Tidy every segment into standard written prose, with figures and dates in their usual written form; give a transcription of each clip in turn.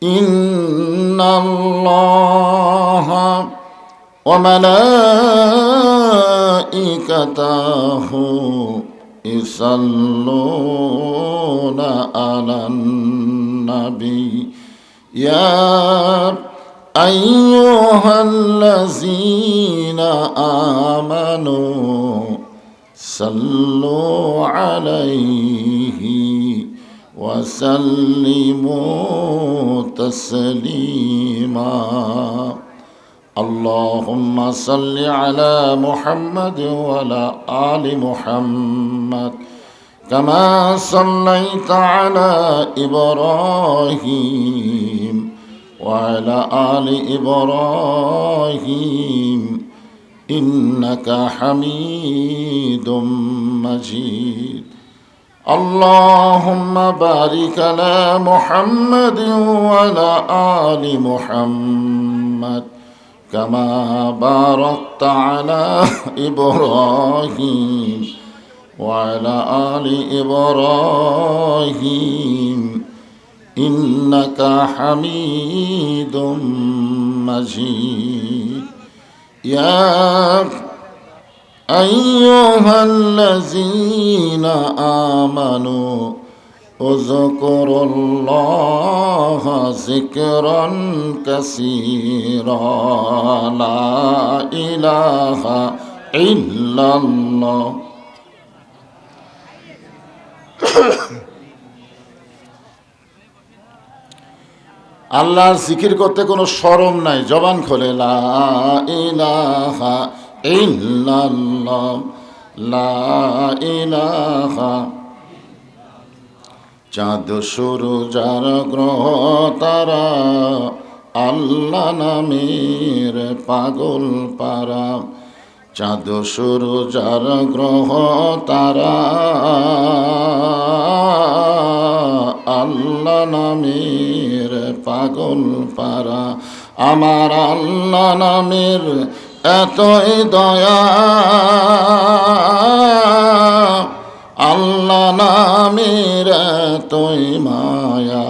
ইন্নাল্লাহা ওয়া মালাইকাতাহু ইসাল্লুনা আলান নবী ইয়া আইয়ুহাল্লাযীনা আমানু সাল্লু আলাইহি ওয়া সাল্লিমু তাসলিমা আল্লাহুম্মা সাল্লি আলা মুহাম্মাদ ওয়া আলা আলি মুহাম্মাদ কামা সাল্লাইতা আলা ইব্রাহিম ওয়া আলা আলি ইব্রাহিম ইন্নাকা হামিদুম মাজিদ اللهم بارك على محمد وعلى آل محمد كما باركت على إبراهيم وعلى آل إبراهيم إنك حميد مجيد يا أيها الذين آمنوا اذكروا الله ذكرا كثيرا لا إله إلا الله আল্লাহর জিকির করতে কোনো শরম নাই, জবান খোলে লা ইলাহা ইল্লাল্লাহ লা ইলাহা। চাঁদ সূরুজার গ্রহ তারা আল্লাহ নামের পাগল পারা। চাঁদ সূরুজার গ্রহ তারা আল্লাহ নামের পাগল পারা। আমার আল্লাহ নামের এতই দয়া, আল্লাহ নামের এতই মায়া,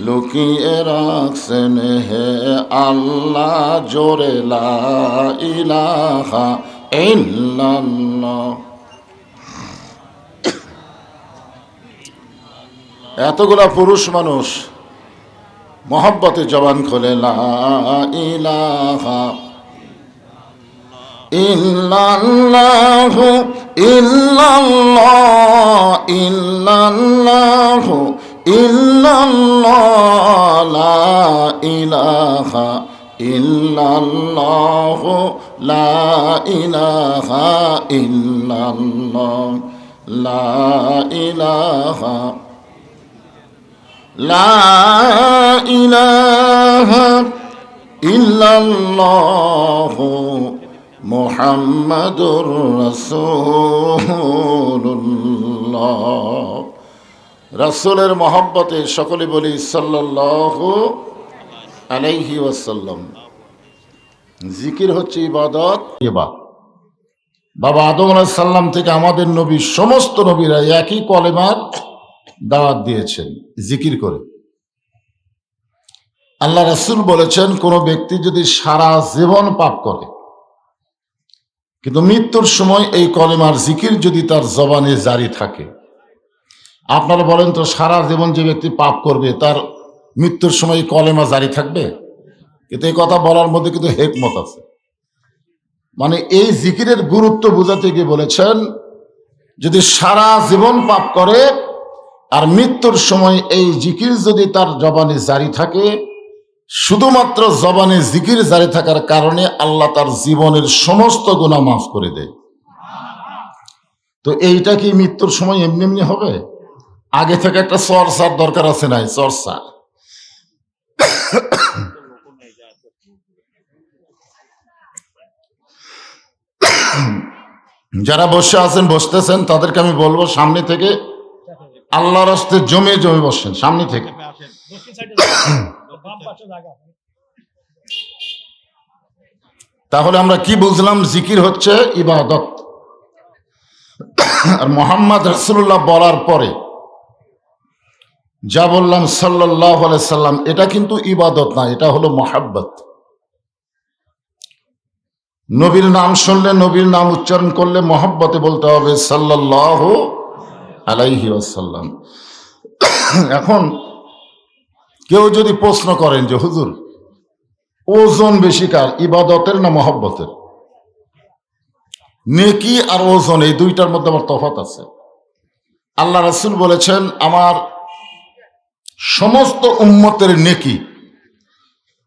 লুকিয়ে রাখছেন হে আল্লাহ জোরে লা ইলাহা ইল্লাল্লাহ। এতগুলা পুরুষ মানুষ মহব্বতে জবান খোলে লা ইলাহা ইল্লাল্লাহু ইল্লাল্লাহ ইল্লাল্লাহু ইল্লাল্লাহ লা ইলাহা ইল্লাল্লাহু লা ইলাহা ইল্লাল্লাহ লা ইলাহা লা ইলাহা ইল্লাল্লাহু মুহাম্মাদুর রাসূলুল্লাহ। রাসূলের মহব্বতে সকলে বলি সাল্লাল্লাহু আলাইহি ওয়াসাল্লাম। জিকির হচ্ছে ইবাদত। বাবা আদম আলাইহিস সালাম থেকে আমাদের নবী, সমস্ত নবীরা একই কলেমার দাওয়াত দিয়েছেন, জিকির করে। আল্লাহ রাসূল বলেছেন, কোন ব্যক্তি যদি সারা জীবন পাপ করে কিন্তু মৃত্যুর সময় এই কলেমার জিকির যদি তার জবানে জারি থাকে। আপনারা বলেন তো, সারা জীবন যে ব্যক্তি পাপ করবে তার মৃত্যুর সময় কলেমা জারি থাকবে? কিন্তু এই কথা বলার মধ্যে কিন্তু হিকমত আছে। মানে এই জিকিরের গুরুত্ব বোঝাতে গিয়ে বলেছেন, যদি সারা জীবন পাপ করে আর মৃত্যুর সময় এই জিকির যদি তার জবানে জারি থাকে, শুধুমাত্র জবানে জিকির জারি থাকার কারণে আল্লাহ তার জীবনের সমস্ত গুনাহ মাফ করে দেয়। তো এইটা কি মৃত্যুর সময় এমনি এমনি হবে? আগে থেকে একটা চর্চার দরকার আছে, নাই চর্চা। যারা বসে আছেন, বসতেছেন, তাদেরকে আমি বলবো সামনে থেকে আল্লাহর রাস্তে জমে জমে বসেন, সামনে থেকে। তাহলে আমরা কি বুঝলাম? জিকির হচ্ছে ইবাদত। আর মুহাম্মদ রাসূলুল্লাহ বলার পরে যা বললাম সাল্লাল্লাহু আলাইহি সাল্লাম, এটা কিন্তু ইবাদত না, এটা হলো মহাব্বত। নবীর নাম শুনলে, নবীর নাম উচ্চারণ করলে মহব্বতে বলতে হবে সাল্লাল্লাহু আলাইহি ওয়াসাল্লাম। এখন কেউ যদি প্রশ্ন করেন যে হুজুর, ওজন বেশি কার, ইবাদতের না মহব্বতের? নেকি আর ওজন এই দুইটার মধ্যে আবার তফাৎ আছে। আল্লাহ রাসূল বলেছেন, আমার সমস্ত উম্মতের নেকি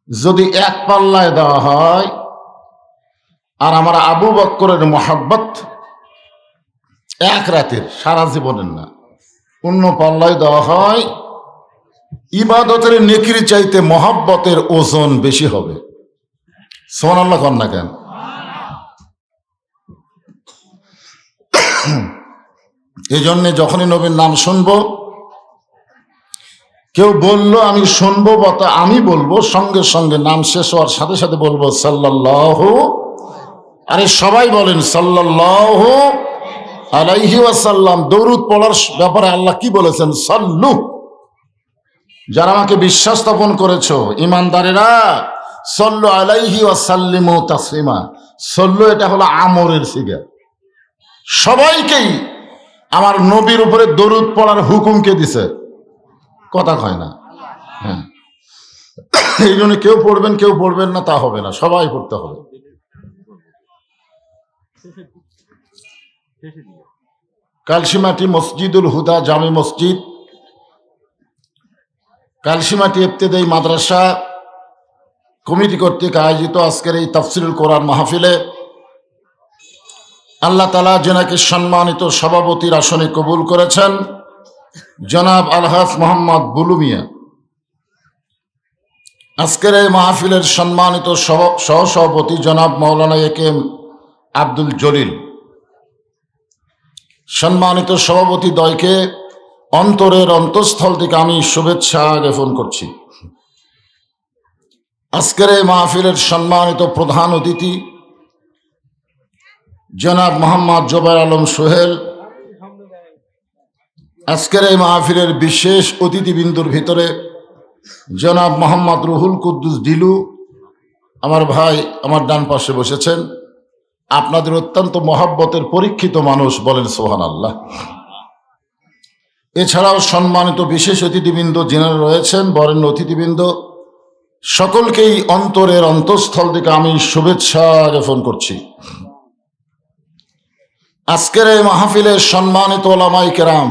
যদি এক পাল্লায় দেওয়া হয়, আর আমার আবু বকরের মহব্বত এক রাতের, সারা জীবনের না, অন্য পাল্লায় দেওয়া হয়, ইবাদতের নেকির চাইতে মহব্বতের ওজন বেশি হবে। সুবহানাল্লাহ কন না কেন? এই জন্যে যখনই নবীর নাম শুনবো, কেউ বললো আমি শুনবো বা তা আমি বলবো, সঙ্গে সঙ্গে নাম শেষ হওয়ার সাথে সাথে বলবো সাল্লাল্লাহু, আরে সবাই বলেন সাল্লাল্লাহু আলাইহি ওয়াসাল্লাম। দরুদ পড়ার ব্যাপারে আল্লাহ কি বলেছেন? সাল্লু। যারা আমাকে বিশ্বাস স্থাপন করেছো, ইমানদারেরা, সাল্লু আলাইহি ওয়াসাল্লিমু তাসলিমা। সাল্লু এটা হলো আমরের সিগা। সবাইকেই আমার নবীর উপরে দরুদ পড়ার হুকুম কে দিছে? কথা কয় না। হ্যাঁ, এই জন্য কেউ পড়বেন কেউ পড়বেন না তা হবে না, সবাই পড়তে হবে। কালসিমাটি মসজিদুল হুদা জামি মসজিদ, কালসিমাটি ইবতেদায়ী মাদ্রাসা কমিটি কর্তৃক আয়োজিত আজকের এই তাফসিরুল কোরআন মাহফিলে আল্লাহ তাআলা যেনাকে সম্মানিত সভাপতির আসনে কবুল করেছেন, জনাব আলহাজ মোহাম্মদ বুলু মিয়া। আজকের এই মাহফিলের সম্মানিত সহসভাপতি জনাব মাওলানা একেএম আব্দুল জলিল। সম্মানিত সভাপতি দ্বয়কে অন্তরের অন্তঃস্থল থেকে আমি শুভেচ্ছা জ্ঞাপন করছি। আজকের এই মাহফিলের সম্মানিত প্রধান অতিথি জনাব মোহাম্মদ জোবায়ের আলম সোহেল। আজকের এই মাহফিলের বিশেষ অতিথিবৃন্দুর ভিতরে জনাব মোহাম্মদ রুহুল কুদ্দুস দিলু, আমার ভাই আমার ডান পাশে বসেছেন। আপনাদের অত্যন্ত মহব্বতের পরীক্ষিত মানুষ, বলেন সুবহানাল্লাহ। এছাড়াও সম্মানিত বিশেষ অতিথিবৃন্দ যিনারা রয়েছেন, বরেণ্য অতিথিবৃন্দ, সকলকেই অন্তরের অন্তঃস্থল থেকে আমি শুভেচ্ছা জ্ঞাপন করছি। আজকের এই মাহফিলের সম্মানিত ওলামায়ে কেরাম,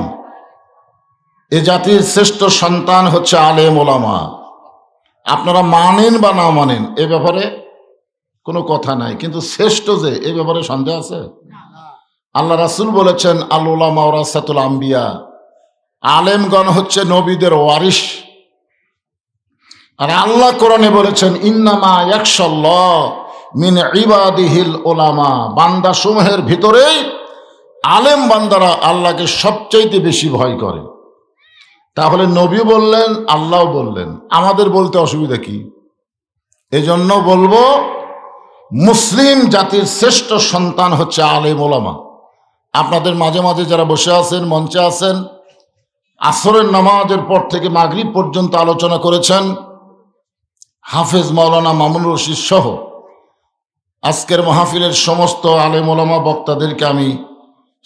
এ জাতির শ্রেষ্ঠ সন্তান হচ্ছে আলেম ওলামা। আপনারা মানেন বা না মানেন এ ব্যাপারে কোনো কথা নাই, কিন্তু শ্রেষ্ঠ যে এ ব্যাপারে সন্দেহ আছে? আল্লাহ রাসূল বলেছেন, আল উলামা ওয়ারাসাতুল আম্বিয়া, আলেমগণ হচ্ছে নবীদের ওয়ারিস। আর আল্লাহ কোরআনে বলেছেন, ইন্নামা ইয়াখশাল্লাহ মিন ইবাদিহিল উলামা, বান্দা সমূহের ভিতরেই আলেম বান্দারা আল্লাহকে সবচাইতে বেশি ভয় করে। তাহলে নবী বললেন, আল্লাহ বললেন, আমাদের বলতে অসুবিধা কি? এজন্য বলবো, মুসলিম জাতির শ্রেষ্ঠ সন্তান হচ্ছে আলেম ওলামা। আপনাদের মাঝে মাঝে যারা বসে আছেন, মঞ্চে আছেন, আসরের নামাজের পর থেকে মাগরিব পর্যন্ত আলোচনা করেছেন হাফেজ মাওলানা মামুনুর রশিদ সহ আজকের মাহফিলের সমস্ত আলেম ওলামা বক্তাদেরকে আমি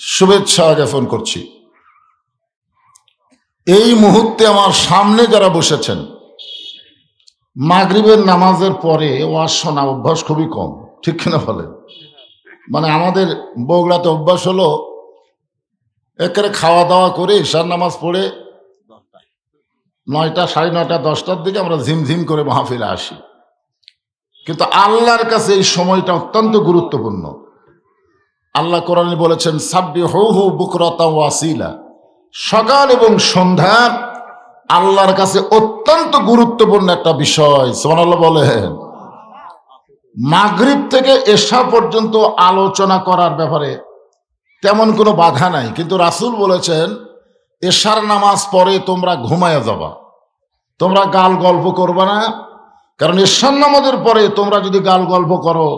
শুভেচ্ছা জ্ঞাপন করছি। এই মুহূর্তে আমার সামনে যারা বসেছেন, মাগরিবের নামাজের পরে ওয়াজ শোনা অভ্যাস খুবই কম, ঠিক কিনা বলেন? মানে আমাদের বগুড়াতে অভ্যাস হলো একেবারে খাওয়া দাওয়া করে ঈশার নামাজ পড়ে 9টা, 9:30, 10টার দিকে আমরা ঝিমঝিম করে মাহফিলে আসি। কিন্তু আল্লাহর কাছে এই সময়টা অত্যন্ত গুরুত্বপূর্ণ। আল্লাহ কোরআনে বলেছেন, সাব্বিহুহু বুকরাতাও ওয়াসিলা, সকাল এবং সন্ধ্যা আল্লাহর কাছে অত্যন্ত গুরুত্বপূর্ণ একটা বিষয়। সুবহানাল্লাহ বলেন। মাগরিব থেকে এশা পর্যন্ত আলোচনা করার ব্যাপারে তেমন কোনো বাধা নাই, কিন্তু রাসূল বলেছেন, এশার নামাজ পরে তোমরা ঘুমায়া যাবা, তোমরা গাল গল্প করবা না। কারণ এশার নামাজের পরে তোমরা যদি গাল গল্প করো,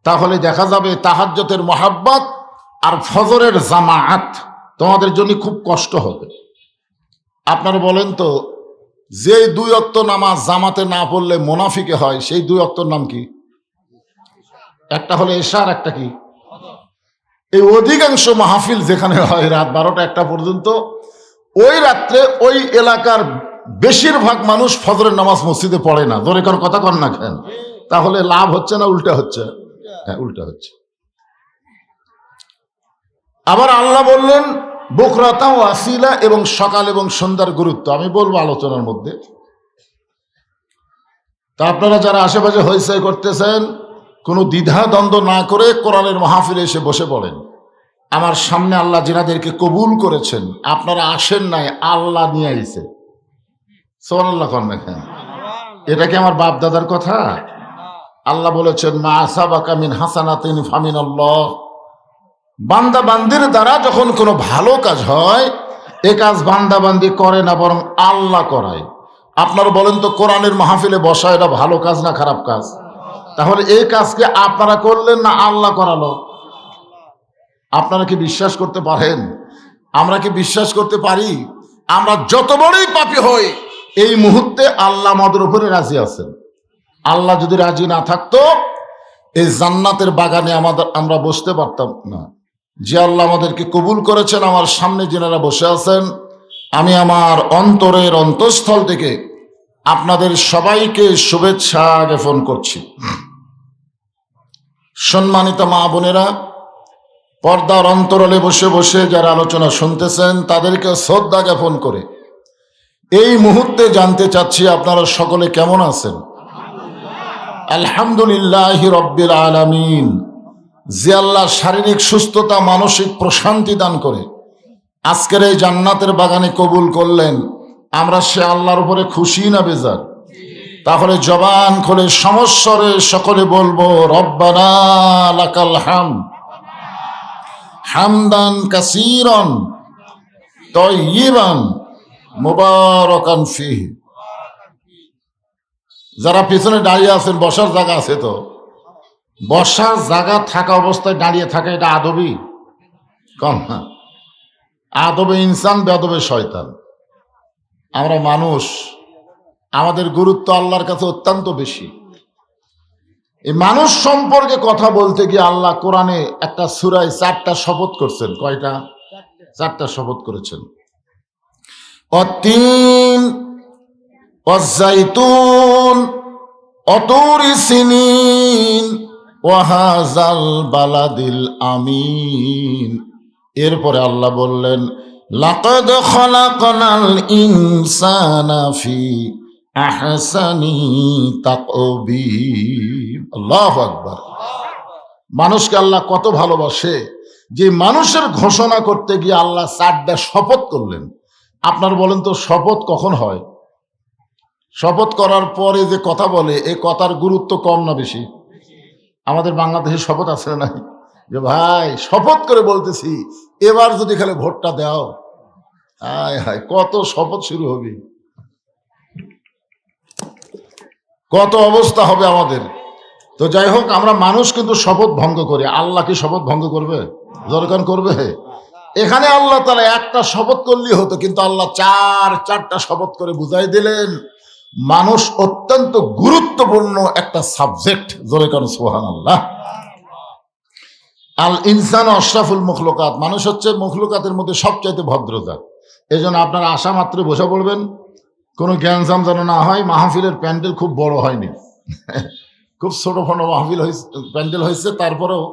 তাহলে দেখা যাবে তাহাজ্জুদের মহাব্বত আর ফজরের জামাআত তোমাদের জন্য খুব কষ্ট হবে। আপনারা বলেন তো, যে 2 ওয়াক্ত নামাজ জামাতে না পড়লে মুনাফিকে হয়, সেই 2 ওয়াক্তর নাম কি? একটা হলো এশা আর একটা কি? এই অধিকাংশ মাহফিল যেখানে হয় রাত 12টা 1টা পর্যন্ত, ওই রাত্রে ওই এলাকার বেশিরভাগ মানুষ ফজরের নামাজ মসজিদে পড়ে না। জোরে কোন কথা কন না কেন? তাহলে লাভ হচ্ছে না উল্টা হচ্ছে? হ্যাঁ, উল্টা হচ্ছে। আবার আল্লাহ বললেন বুকরাতা ও আসিলা, এবং সকাল এবং সন্ধ্যার গুরুত্ব আমি বলবো আলোচনার মধ্যে। তা আপনারা যারা আশেপাশে হইচই করতেছেন, কোনো দ্বিধা দ্বন্দ্ব না করে কোরআনের মাহফিলে এসে বসে পড়েন। আমার সামনে আল্লাহ যিনাদেরকে কবুল করেছেন, আপনারা আসেন নাই, আল্লাহ নিয়ে আইছে। সুবহানাল্লাহ কোন দেখেন, এটা কি আমার বাপ দাদার কথা? আল্লাহ বলেছেন মা আসাবাকা মিন হাসানাতিন ফামিনাল্লাহ। বান্দা বান্দির দ্বারা যখন কোনো ভালো কাজ হয়, এ কাজ বান্দা বান্দি করে না, বরং আল্লাহ করায়। আপনারা বলেন তো, কোরআনের মাহফিলে বসা এটা ভালো কাজ না খারাপ কাজ? তাহলে এই কাজকে আপনারা করলেন না আল্লাহ করালো? আপনারা কি বিশ্বাস করতে পারেন? আমরা কি বিশ্বাস করতে পারি? আমরা যত বড়ই পাপী হই, এই মুহূর্তে আল্লাহ আমাদের উপরে রাজি আছেন। আল্লাহ যদি রাজি না থাকতো, এই জান্নাতের বাগানে আমরা বসতে পারতাম না। যে আল্লাহ আমাদেরকে কবুল করেছেন, আমার সামনে যিনারা বসে আছেন, আমি আমার অন্তরের অন্তঃস্থল থেকে আপনাদের সবাইকে শুভেচ্ছা জ্ঞাপন করছি। সম্মানিত মা বোনেরা, পর্দার অন্তরালে বসে বসে যারা আলোচনা শুনতেছেন, তাদেরকে শ্রদ্ধা জ্ঞাপন করে এই মুহূর্তে জানতে চাচ্ছি আপনারা সকলে কেমন আছেন? আলহামদুলিল্লাহ রব্বিল আলামিন। যে আল্লাহ শারীরিক সুস্থতা, মানসিক প্রশান্তি দান করে আজকের এই জান্নাতের বাগানে কবুল করলেন, আমরা সে আল্লাহর উপরে খুশি না বেজার? তাহলে জবান খুলে সমস্বরে সকলে বলবো রব্বানা লাকাল হামদ হামদান কাসীরান তাইয়িবান মুবারাকান ফীহি। যারা পিছনে দাঁড়িয়ে আছেন, বসার জায়গা আছে তো? বসার জায়গা থাকা অবস্থায় দাঁড়িয়ে থাকা এটা আদবি? কম না। আদবে ইনসান, বেদবে শয়তান। আমরা মানুষ, আমাদের গুরুত্ব আল্লাহর কাছে অত্যন্ত বেশি। এই মানুষ সম্পর্কে কথা বলতে গিয়ে আল্লাহ কোরআনে একটা সূরায় 4টা শপথ করছেন। কয়টা? 4টা শপথ করেছেন। অতীন, অজাইতুন, অতুরি সিনিন, ওয়াহাজাল বালাদিল আমিন। এরপরে আল্লাহ বললেন লাকাদ খালাকনাল ইনসানা ফি আহসানি তাকবীর। আল্লাহু আকবার। মানুষকে আল্লাহ কত ভালোবাসে, যে মানুষের ঘোষণা করতে গিয়ে আল্লাহ 4টা শপথ করলেন। আপনার বলেন তো, শপথ কখন হয়? শপথ করার পরে যে কথা বলে, এই কথার গুরুত্ব কম না বেশি? আমাদের বাংলাদেশে শপথ আছে না, যে ভাই শপথ করে বলতেছি এবার যদি খালি ভোটটা দাও, হায় হায় কত শপথ শুরু হবে, কত অবস্থা হবে আমাদের। তো যাই হোক, আমরা মানুষ কিন্তু শপথ ভঙ্গ করি। আল্লাহ কি শপথ ভঙ্গ করবে? দরকার করবে? এখানে আল্লাহ তাআলা একটা শপথ করলেই হতো, কিন্তু আল্লাহ 4টা শপথ করে বুঝাই দিলেন মানুষ অত্যন্ত গুরুত্বপূর্ণ একটা সাবজেক্ট। জোরে কারণ সুবহানাল্লাহ। আল ইনসান আশরাফুল মখলুকাত। মানুষ হচ্ছে মখলুকাতের মধ্যে সবচাইতে ভদ্রতা। এই জন্য আপনারা আসা মাত্র বসে পড়বেন, কোনো জ্ঞানজাম যেন না হয়। মাহফিলের প্যান্ডেল খুব বড় হয়নি, খুব ছোট ফোটো মাহফিল প্যান্ডেল হয়েছে। তারপরেও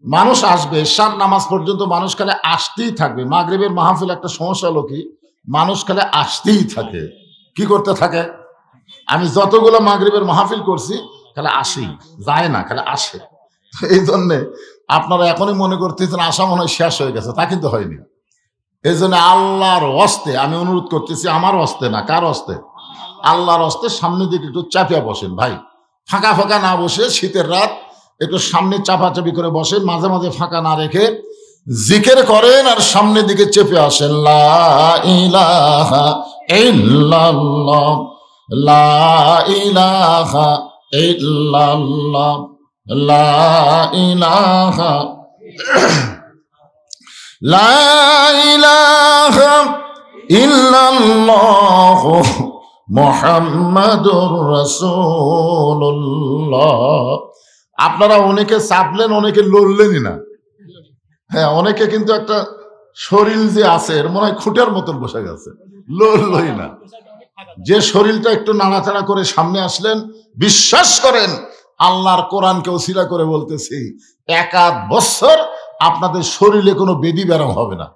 মানুষ আসবে, এশার নামাজ পর্যন্ত মানুষ খালি আসতেই থাকবে। মাগরিবের মাহফিল একটা সমস্যা হলো কি, মানুষ খালি আসতেই থাকে। কি করতে থাকে? আমি যতগুলো মাগরিবের মাহফিল করছি, খালি আসেই, যায় না, খালি আসে। এই জন্যে আপনারা এখনই মনে করতেছেন আশা মনে হয় শেষ হয়ে গেছে, তা কিন্তু হয়নি। এই জন্য আল্লাহর হস্তে আমি অনুরোধ করতেছি, আমার হস্তে না, কার হস্তে? আল্লাহর হস্তে সামনের দিকে একটু চাপিয়া বসেন ভাই। ফাঁকা ফাঁকা না বসে, শীতের রাত একটু সামনে চাপাচাপি করে বসেন, মাঝে মাঝে ফাঁকা না রেখে জিকির করেন আর সামনের দিকে চেপে আসেন। লা ইলাহা ইল্লাল্লাহ, লা ইলাহা ইল্লাল্লাহ, লা ইলাহা, লা ইলাহা ইল্লাল্লাহু মুহাম্মাদুর রাসূলুল্লাহ। আপনারা অনেকে চাপলেন, অনেকে লড়লেনই না। হ্যাঁ, অনেকে কিন্তু একটা শরীর যে আছে এর মনে হয় খুঁটার মতন বসে গেছে, লড়লই না। যে শরীরটা একটু নাড়াচাড়া করে সামনে আসলেন, বিশ্বাস করেন আল্লাহর কোরআনকে ওসিলা করে বলতেছি, 1 বছর আপনাদের শরীরে কোনো বেদি ব্যারাম হবে না।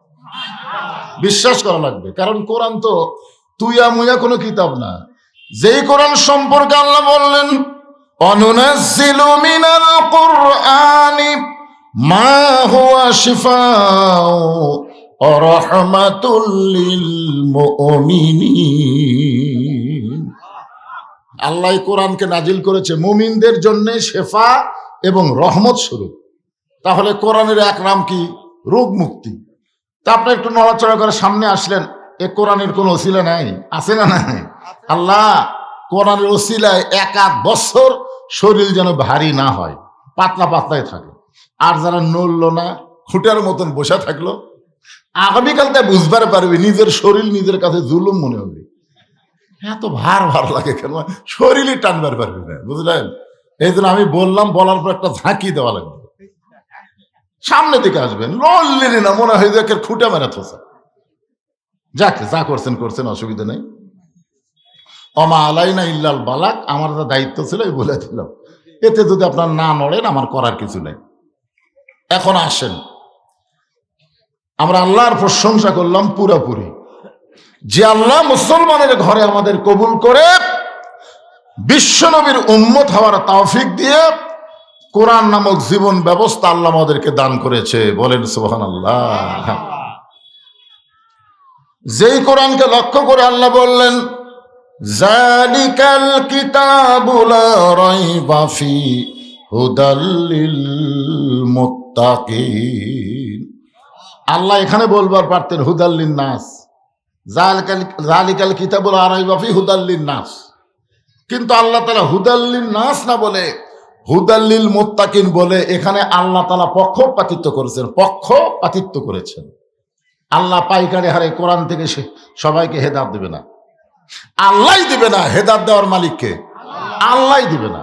বিশ্বাস করা লাগবে, কারণ কোরআন তো তুইয়া মুয়া কোনো কিতাব না। যেই কোরআন সম্পর্কে আল্লাহ বললেন, অনুনাজ্জিলু মিনাল কুরআনি মা হুয়া শিফাউ ওয়া রাহমাতুল লিল মুমিনিন। আল্লাহ কোরআনকে নাজিল করেছে মুমিনদের জন্য শেফা এবং রহমত স্বরূপ। তাহলে কোরআনের এক নাম কি? রোগ মুক্তি। তা আপনি একটু নড়াচড়া করে সামনে আসলেন, এ কোরআনের কোন ওসিলা নাই? আছে না নাই? আল্লাহ কোরআনের ওসিলায় 1 বছর শরীর যেন ভারী না হয়, পাতলা পাতলাই থাকে। আর যারা নড়লো না, খুঁটার মতন বসে থাকলো, আগামীকালটা বুঝবার পারবি নিজের শরীর নিজের কাছে জুলুম মনে হবে। এত ভার ভার লাগে কেন? শরীরই টানবার পারবি না, বুঝলেন? এই জন্য আমি বললাম, বলার পর একটা ঝাঁকি দেওয়া লাগবে। সামনে দিকে আসবেন, লড়লেনি না, মনে হয় যে খুঁটা মেরা থোসা। যাকে যা করছেন করছেন, অসুবিধা নেই। অমা আলাইনা ইল্লাল বালাক, আমার যা দায়িত্ব ছিল এই বলে দিলাম। এতে যদি আপনার না নড়েন, আমার করার কিছু নেই। এখন আসেন, আমরা আল্লাহর প্রশংসা করলাম পুরোপুরি, যে আল্লাহ মুসলমানের ঘরে আমাদের কবুল করে বিশ্বনবীর উম্মত হওয়ার তৌফিক দিয়ে কোরআন নামক জীবন ব্যবস্থা আল্লাহ আমাদেরকে দান করেছে। বলেন সুবহানাল্লাহ। যেই কোরআনকে লক্ষ্য করে আল্লাহ বললেন, যালিকাল কিতাবু লা রাইবা ফি হুদাল লিল মুত্তাকিন। আল্লাহ এখানে বলবার পারতেন হুদাল লিন নাস, যালিকাল কিতাবু লা রাইবা ফি হুদাল লিন নাস, কিন্তু আল্লাহ তাআলা হুদাল লিন নাস না বলে হুদাল লিল মুত্তাকিন বলে এখানে আল্লাহ তাআলা পক্ষপাতিত্ব করেছেন। আল্লাহ পাইকারি হারে কোরআন থেকে সবাইকে হেদায়েত দেবে না, আল্লাহই দিবে না। হেদায়েত দেওয়ার মালিককে আল্লাহই দিবে না,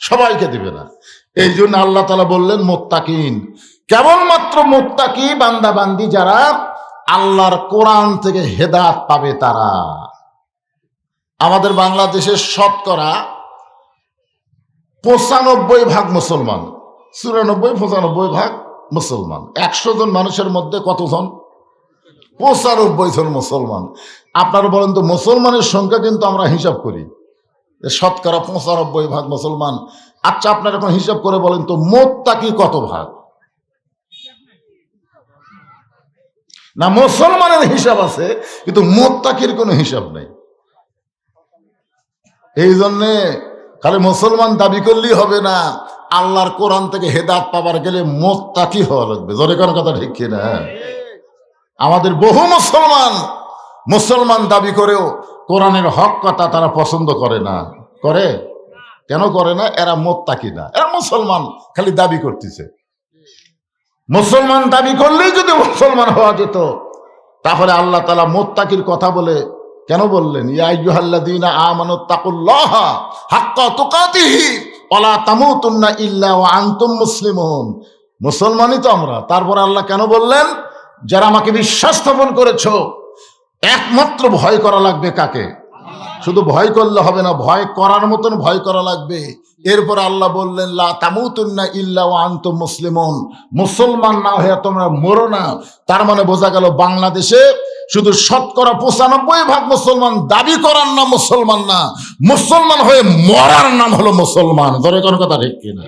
সবাইকে দিবে না। এই জন্য আল্লাহ তাআলা বললেন মুত্তাকিন, কেবলমাত্র মুত্তাকি বান্দা বান্দি যারা আল্লাহর কোরআন থেকে হেদায়েত পাবে তারা। আমাদের বাংলাদেশের শতকরা 95% মুসলমান, 94-95% মুসলমান। 100 জন মানুষের মধ্যে কতজন? 95 জন মুসলমান। আপনারা বলেন তো, মুসলমানের সংখ্যা কিন্তু আমরা হিসাব করি শতকরা 95% মুসলমান। আচ্ছা, আপনারা এখন হিসাব করে বলেন তো মুত্তাকি কত ভাগ? না, মুসলমানের হিসাব আছে কিন্তু মুত্তাকির কোনো হিসাব নেই। এই জন্যে খালি মুসলমান দাবি করলেই হবে না, আল্লাহর কোরআন থেকে হেদায়েত পাবার গেলে মুত্তাকি হওয়া লাগবে। জোরে কোন কথা ঠিক কিনা? আমাদের বহু মুসলমান দাবি করেও কোরআনের হক কথা তারা পছন্দ করে না। করে কেন করে না? এরা মুত্তাকি না, এরা মুসলমান খালি দাবি করতেছে। মুসলমান দাবি করলেই যদি মুসলমান হওয়া যেত, তাহলে আল্লাহ তাআলা মুত্তাকির কথা বলে কেন বললেন, ইয়া আইয়ুহাল্লাযীনা আমানুত্তাকুল্লাহা হাক্কা তুকাতিহি ওয়া লা তামুতুন্না ইল্লা ওয়া আনতুম মুসলিমুন। মুসলমানই তো আমরা। তারপর আল্লাহ কেন বললেন, যারা আমাকে বিশ্বাস স্থাপন করেছো, একমাত্র ভয় করা লাগবে কাকে? শুধু ভয় করলে হবে না, ভয় করার মতন ভয় করা লাগবে। এরপর আল্লাহ বললেন, লা তামুতুন্না ইল্লা ওয়া আনতুম মুসলিমুন, মুসলমান না হয়ে তোমরা মরো না। তার মানে বোঝা গেল বাংলাদেশে শুধু শতকরা 95% মুসলমান দাবি করার নাম মুসলমান না, মুসলমান হয়ে মরার নাম হলো মুসলমান। ধরে কোন কথা ঠিক কিনা?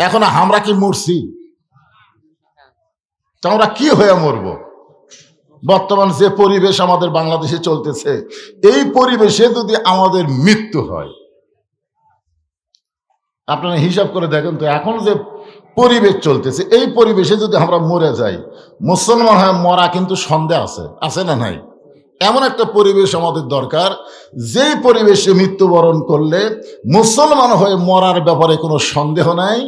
এখন আমরা কি মরছি? আমরা কি হয়ে মরবো? বর্তমান যে পরিবেশ আমাদের বাংলাদেশে চলতেছে, এই পরিবেশে যদি আমাদের মৃত্যু হয়, আপনারা হিসাব করে দেখেন তো, এখন যে পরিবেশ চলতেছে এই পরিবেশে যদি আমরা মরে যাই, মুসলমান হয়ে মরা কিন্তু সন্দেহ আছে না নাই? এমন একটা পরিবেশ আমাদের দরকার, যেই পরিবেশে মৃত্যুবরণ করলে মুসলমান হয়ে মরার ব্যাপারে কোনো সন্দেহ নাই।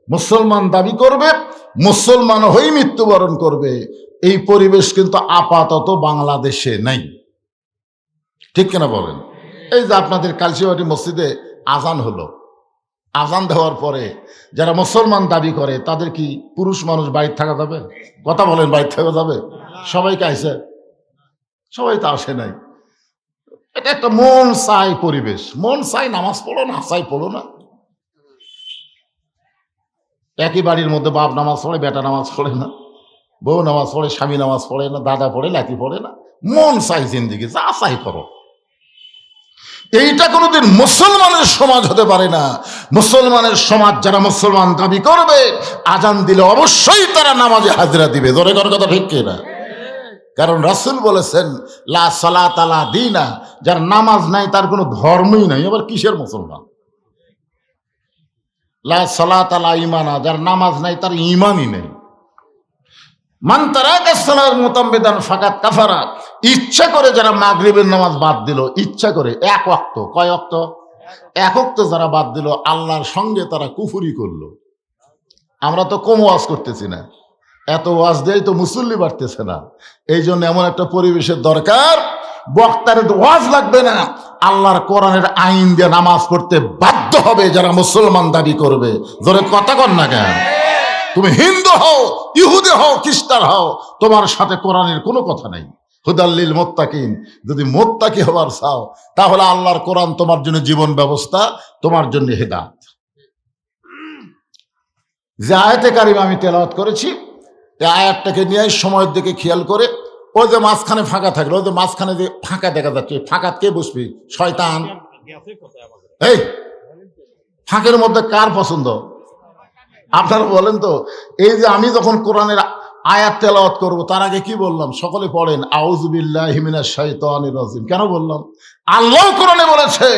মুসলমান দাবি করবে, মুসলমান হয়ে মৃত্যুবরণ করবে, এই পরিবেশ কিন্তু আপাতত বাংলাদেশে নাই, ঠিক কিনা বলেন? এই যে আপনাদের কালচিবাটি মসজিদে আজান হলো, আজান দেওয়ার পরে যারা মুসলমান দাবি করে তাদের কি পুরুষ মানুষ বাড়িতে থাকা যাবে? কথা বলেন, বাড়িতে থাকা যাবে? সবাইকে আইসে? সবাই তো আসে নাই। এটা একটা মন চাই পরিবেশ, মন চাই নামাজ পড়ো, না চাই পড়ো না। একই বাড়ির মধ্যে বাপ নামাজ পড়ে, বেটা নামাজ পড়ে না, বউ নামাজ পড়ে, স্বামী নামাজ পড়ে না, দাদা পড়ে, লাতি পড়ে না। মন চাই জিন্দিগি, যা চাই করো। এইটা কোনোদিন মুসলমানের সমাজ হতে পারে না। মুসলমানের সমাজ যারা মুসলমান দাবি করবে, আজান দিলে অবশ্যই তারা নামাজে হাজিরা দিবে। জোরে করার কথা ঠিক কিনা? কারণ রাসূল বলেছেন, লা সালাত আলা দীনা, যার নামাজ নাই তার কোনো ধর্মই নাই, আবার কিসের মুসলমান? লা সালাত আলা ঈমানা, যার নামাজ নাই তার ঈমানই নেই। মান তারাকা সালাত মুতাম্মিদান ফাকাত কাফারা, ইচ্ছা করে যারা মাগরিবের নামাজ বাদ দিল, ইচ্ছা করে এক ওয়াক্ত, কয় ওয়াক্ত? এক ওয়াক্ত যারা বাদ দিল, আল্লাহর সঙ্গে তারা কুফরি করলো। আমরা তো কম ওয়াজ করতেছি না, এত ওয়াজ দিয়েই তো মুসল্লি বাড়তেছে না। এই জন্য এমন একটা পরিবেশের দরকার, বক্তার ওয়াজ লাগবে না, আল্লাহর কোরআনের আইন দিয়ে নামাজ পড়তে বাধ্য হবে যারা মুসলমান দাবি করবে। জোরে কথা কর না কেন? তুমি হিন্দু হও, ইহুদি হও, খ্রিস্টান হও, তোমার সাথে কোরআনের কোনো কথা নাই। হুদাল্লিল মুত্তাকিন, যদি মুত্তাকি হবার চাও তাহলে আল্লাহর কোরআন তোমার জন্য জীবন ব্যবস্থা, তোমার জন্য হিদায়াত। যে আয়াতে কারিমা আমি তেলাওয়াত করেছি, এই আয়াতটাকে নিয়ে সময়ের দিকে খেয়াল করে, ওই যে মাঝখানে ফাঁকা থাকলো, ওই যে মাঝখানে যে ফাঁকা দেখা যাচ্ছে, ফাঁকা কে বসবি? শয়তান। এই ফাঁকের মধ্যে কার পছন্দ? আপনারা বলেন তো। এই যে আমি যখন কোরআনের আয়াত তেলাওয়াত করব, তার আগে কি বললাম? সকলে পড়েন, আউযু বিল্লাহি মিনাশ শাইতানির রাজিম। কেন বললাম? আল্লাহ কোরআনে বলেছে,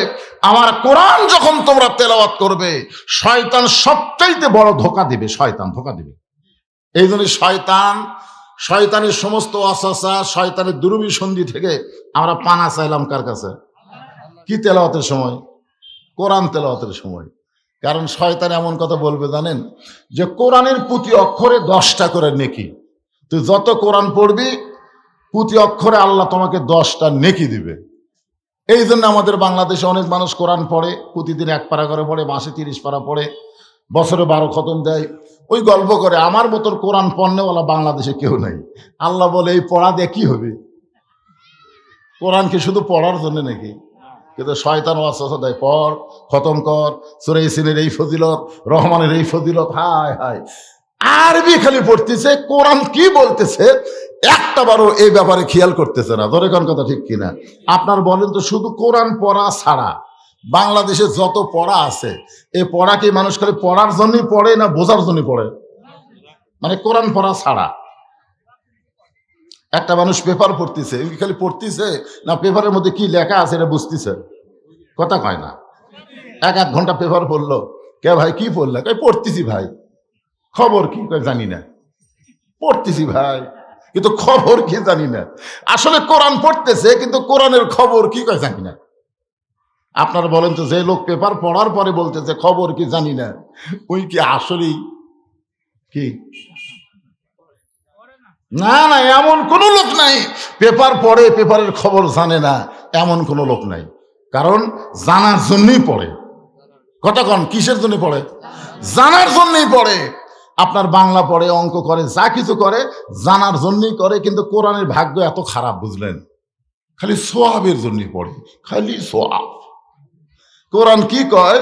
আমার কোরআন যখন তোমরা তেলাওয়াত করবে, শয়তান সবচাইতে বড় ধোঁকা দিবে, শয়তান ধোঁকা দিবে। এই জন্য শয়তানের সমস্ত ওয়াসওয়াসা, শয়তানের দুরভিসন্ধি থেকে আমরা পানা চাইলাম কার কাছে? কি তেলাওয়াতের সময়? কোরআন তেলাওয়াতের সময়। কারণ শয়তান এমন কথা বলবে জানেন, যে কোরআনের প্রতি অক্ষরে 10টা করে নেকি। তুই যত কোরআন পড়বি, প্রতি অক্ষরে আল্লাহ তোমাকে 10টা নেকি দিবে। এই জন্য আমাদের বাংলাদেশে অনেক মানুষ কোরআন পড়ে, প্রতিদিন 1 পারা করে পড়ে, মাসে 30 পারা পড়ে, বছরে 12 খতম দেয়। ওই গল্প করে, আমার মতন কোরআন পড়নেওয়ালা বাংলাদেশে কেউ নাই। আল্লাহ বলে, এই পড়া দিয়ে কি হবে? কোরআন কি শুধু পড়ার জন্য নাকি? কিন্তু শয়তান ওয়াসওয়াসা দেয়, পড়, খতম কর, সূরা ইয়াসিনের এই ফজিলত, রহমানের এই ফজিলত। হায় হায়, আরবি খালি পড়তেছে, কোরআন কি বলতেছে একটা বারও এই ব্যাপারে খেয়াল করতেছে না। ধরে কোন কথা ঠিক কিনা? আপনার বলেন তো, শুধু কোরআন পড়া ছাড়া বাংলাদেশে যত পড়া আছে, এই পড়া কি মানুষ খালি পড়ার জন্যই পড়ে, না বোঝার জন্য পড়ে? মানে কোরআন পড়া ছাড়া একটা মানুষ পেপার পড়তেছে, খালি পড়তেছে, না পেপারের মধ্যে কি লেখা আছে এটা বুঝতেছে? কথা কয় না। 1 ঘন্টা পেপার পড়লো, কে ভাই কি পড়লে? পড়তেছি ভাই। খবর কি? জানি না। পড়তেছি ভাই, কিন্তু খবর কি জানি না। আসলে কোরআন পড়তেছে, কিন্তু কোরআনের খবর কি কয় জানি না। আপনারা বলেন তো, যে লোক পেপার পড়ার পরে বলতেছে খবর কি জানি না, ওই কি আসলেই কি? না না, এমন কোন লোক নাই পেপার পড়ে পেপারের খবর জানে না, এমন কোন লোক নাই। কারণ জানার জন্যই পড়ে। কথা কন, কিসের জন্য পড়ে? জানার জন্যই পড়ে। আপনার বাংলা পড়ে, অঙ্ক করে, যা কিছু করে জানার জন্যই করে। কিন্তু কোরআনের ভাগ্য এত খারাপ, বুঝলেন? খালি সোয়াবের জন্যই পড়ে, খালি সোয়াব। কোরআন কি কয়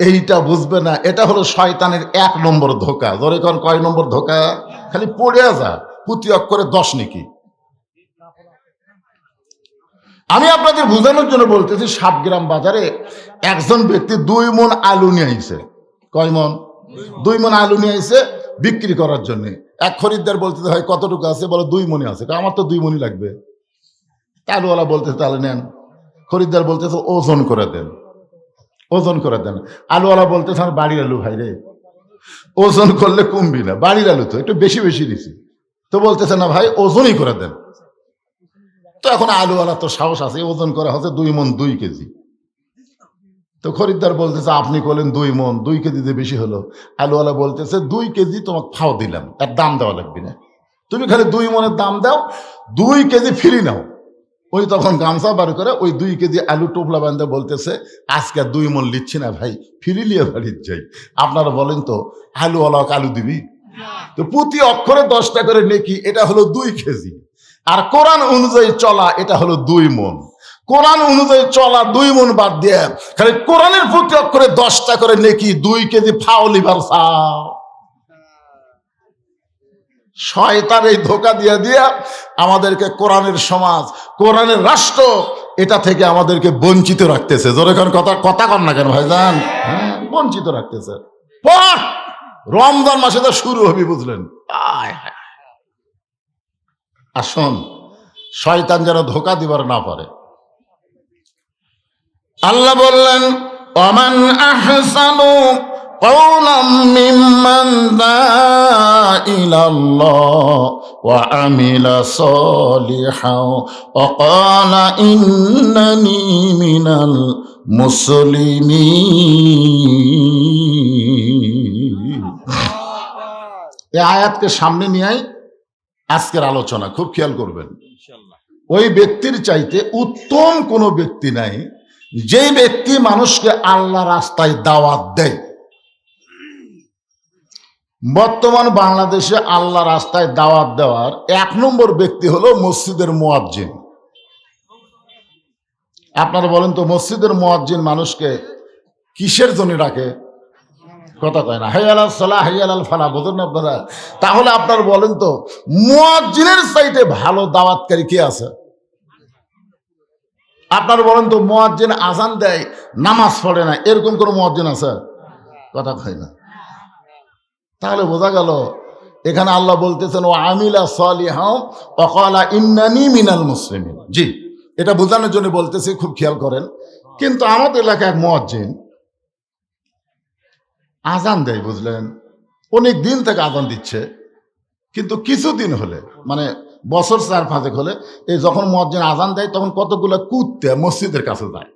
এইটা বুঝবে না। এটা হলো শয়তানের 1 নম্বর ধোঁকা। ধরে কন, কয় নম্বর ধোঁকা? খালি পড়ে যা, প্রতি অক্ষরে 10 নেকি। আমি আপনাদের বোঝানোর জন্য বলতেছি, সাতগ্রাম বাজারে একজন ব্যক্তি 2 মণ আলু নিয়ে আইছে। কয় মণ? 2 মণ আলু নিয়ে আইছে বিক্রি করার জন্য। এক খরিদ্দার বলতেছে, হয় কতটুকু আছে? বলে 2 মণই আছে। আমার তো 2 মণই লাগবে। আলুওয়ালা বলতেছে, তাহলে নেন। খরিদ্দার বলতেছে, ওজন করে দেন, ওজন করে দেন। আলুওয়ালা বলতেছে, আমার বাড়ির আলু ভাই রে, ওজন করলে কমবি না, বাড়ির আলু তো একটু বেশি বেশি দিছি। তো বলতেছে, না ভাই ওজনই করে দেন। তো এখন আলুওয়ালা তো সাহস আছে, ওজন করা হচ্ছে 2 মণ 2 কেজি। তো খরিদ্দার বলতেছে, আপনি করলেন 2 মণ, 2 কেজিতে বেশি হলো। আলুওয়ালা বলতেছে, 2 কেজি তোমাকে ফাও দিলাম, এর দাম দেওয়া লাগবে না। তুমি খালি 2 মনের দাম দাও, 2 কেজি ফ্রি নাও। ওই তখন গামছা বার করে ওই 2 কেজি আলু টোপলা বান্ধে বলতেছে, আজকে 2 মন লিচ্ছি না ভাই, ফ্রি লিয়ে বাড়ির যাই। আপনারা বলেন তো, আলুওয়ালা আলু দিবি? তো প্রতি অক্ষরে 10টা করে নেকি, এটা হলো 2 কেজি। আর কোরআন অনুযায়ী চলা, এটা হলো 2 মন। কোরআন অনুযায়ী চলা 2 মন বাদ দিয়ে খালি কোরআনের প্রতি অক্ষরে 10টা করে নেকি, 2 কেজি ফাও লিভার চাও। শয়তান এই ধোঁকা দিয়ে দিয়া আমাদেরকে কোরআনের সমাজ, কোরআনের রাষ্ট্র, এটা থেকে আমাদেরকে বঞ্চিত রাখতেছে। জোরে কোন কথা কন না কেন ভাইজান? হ্যাঁ, বঞ্চিত রাখতেছে। রমজান মাসে তো শুরু হবে, বুঝলেন? আসুন, শয়তান যেন ধোঁকা দিবার না পারে। আল্লাহ বললেন, ওমান আহসানু قولا ممن دعا إلى الله وعمل صالحا وقال إنني من المسلمين। এই আয়াতকে সামনে নিয়ে আজকের আলোচনা খুব খেয়াল করবেন। ওই ব্যক্তির চাইতে উত্তম কোনো ব্যক্তি নাই যে ব্যক্তি মানুষকে আল্লাহ রাস্তায় দাওয়াত দেয়। বর্তমান বাংলাদেশে আল্লাহ রাস্তায় দাওয়াত দেওয়ার 1 নম্বর ব্যক্তি হলো মসজিদের মুয়াজ্জিন। আপনারা বলেন তো, মসজিদের মুয়াজ্জিন মানুষকে কিসের জন্য ডাকে? কথা কয় না, হাইয়া আলাস সালাহ হাইয়া আলাল ফালাহ, বোঝেন না আপনারা? তাহলে আপনারা বলেন তো, মুয়াজ্জিনের চাইতে ভালো দাওয়াতকারী কে আছে? আপনারা বলেন তো, মুয়াজ্জিন আজান দেয়, নামাজ পড়ে না, এরকম কোন মুয়াজ্জিন আছে? কথা কয় না। তাহলে বোঝা গেল এখানে আল্লাহ বলতেছেন, ও আমিলা সালিহাও ওয়া ক্বালা ইন্নানি মিনাল মুসলিমিন। জি, এটা বোঝানোর জন্য বলতেছি, খুব খেয়াল করেন। কিন্তু আমাদের এলাকায় এক মুয়াজ্জিন আজান দেয়, বুঝলেন? অনেক দিন থেকে আজান দিচ্ছে, কিন্তু কিছুদিন হলে, মানে বছর 4-5 হলে, এই যখন মুয়াজ্জিন আজান দেয় তখন কতগুলো কুত্তে মসজিদের কাছে যায়।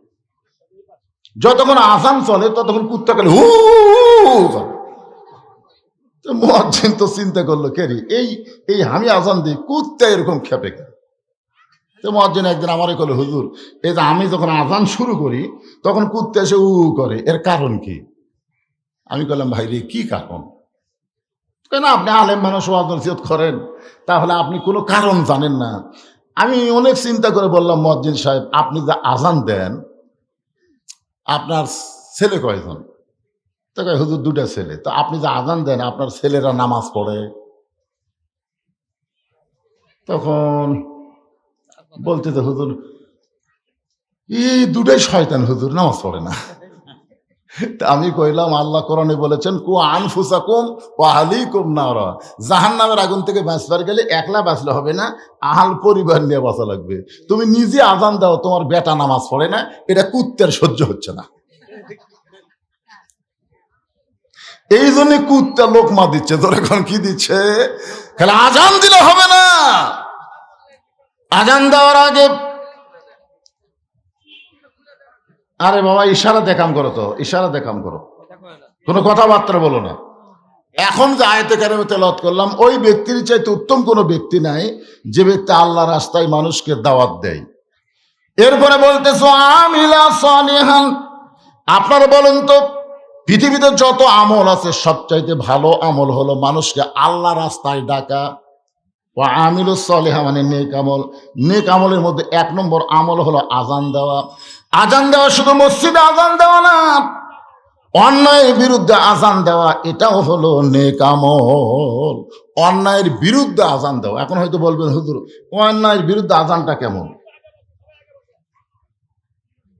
যতক্ষণ আজান চলে ততক্ষণ কুত্তা গেলে হু করে। মুয়াজ্জিন তো চিন্তা করলো, কেরি এই আমি আজান দিই, কুত্তা এরকম খেপে কেন? তো মুয়াজ্জিন একদিন আমারে কইলো, হুজুর, এই যে আমি যখন আজান শুরু করি তখন কুত্তা এসে উ করে, এর কারণ কি? আমি বললাম, ভাই রে, কি কারণ? কেন, আপনি আলেম মানুষ, ওয়াজ নসিহত করেন, তাহলে আপনি কোনো কারণ জানেন না। আমি অনেক চিন্তা করে বললাম, মুয়াজ্জিন সাহেব, আপনি যে আজান দেন, আপনার ছেলে কয়জন? তো কয়, হুজুর 2টা ছেলে। তো আপনি যে আজান দেন, আপনার ছেলেরা নামাজ পড়ে? তখন বলতেছে, হুজুর, এই 2টাই শয়তান হুজুর, নামাজ পড়ে না। তা আমি কইলাম, আল্লাহ কোরআনে বলেছেন, কু আনফুসাকুম ওয়া আহলিকুম নারা, জাহান্নামের আগুন থেকে বাঁচবার গেলে একলা বাঁচলে হবে না, আহাল পরিবার নিয়ে বাঁচা লাগবে। তুমি নিজে আজান দাও, তোমার বেটা নামাজ পড়ে না, এটা কুত্তের সহ্য হচ্ছে না। এই জন্য কুত্তা লোকমা দিচ্ছে। তোর এখন কি দিচ্ছে? খালি আজান দিলে হবে না, আজান দেওয়ার আগে আরে বাবা, ইশারা দেখাম করো, তো ইশারা দেখাম করো, কোনো কথাবার্তা বলো না। এখন যে আয়াতে কারিমে তেলাওয়াত করলাম, ওই ব্যক্তির চাইতে উত্তম কোনো ব্যক্তি নাই যে ব্যক্তি আল্লাহ রাস্তায় মানুষকে দাওয়াত দেয়। এরপরে বলতেছো আমিলা সালিহান। আপনারা বলেন তো, পৃথিবীতে যত আমল আছে সবচাইতে ভালো আমল হলো মানুষকে আল্লাহ রাস্তায় ডাকা। ও আমিলুস সালিহা মানে নেক আমল। নেক আমলের মধ্যে 1 নম্বর আমল হলো আজান দেওয়া। আজান দেওয়া শুধু মসজিদে আজান দেওয়া না, অন্যায়ের বিরুদ্ধে আজান দেওয়া, এটাও হলো নেক আমল। অন্যায়ের বিরুদ্ধে আজান দেওয়া। এখন হয়তো বলবেন, হুজুর, অন্যায়ের বিরুদ্ধে আজানটা কেমন?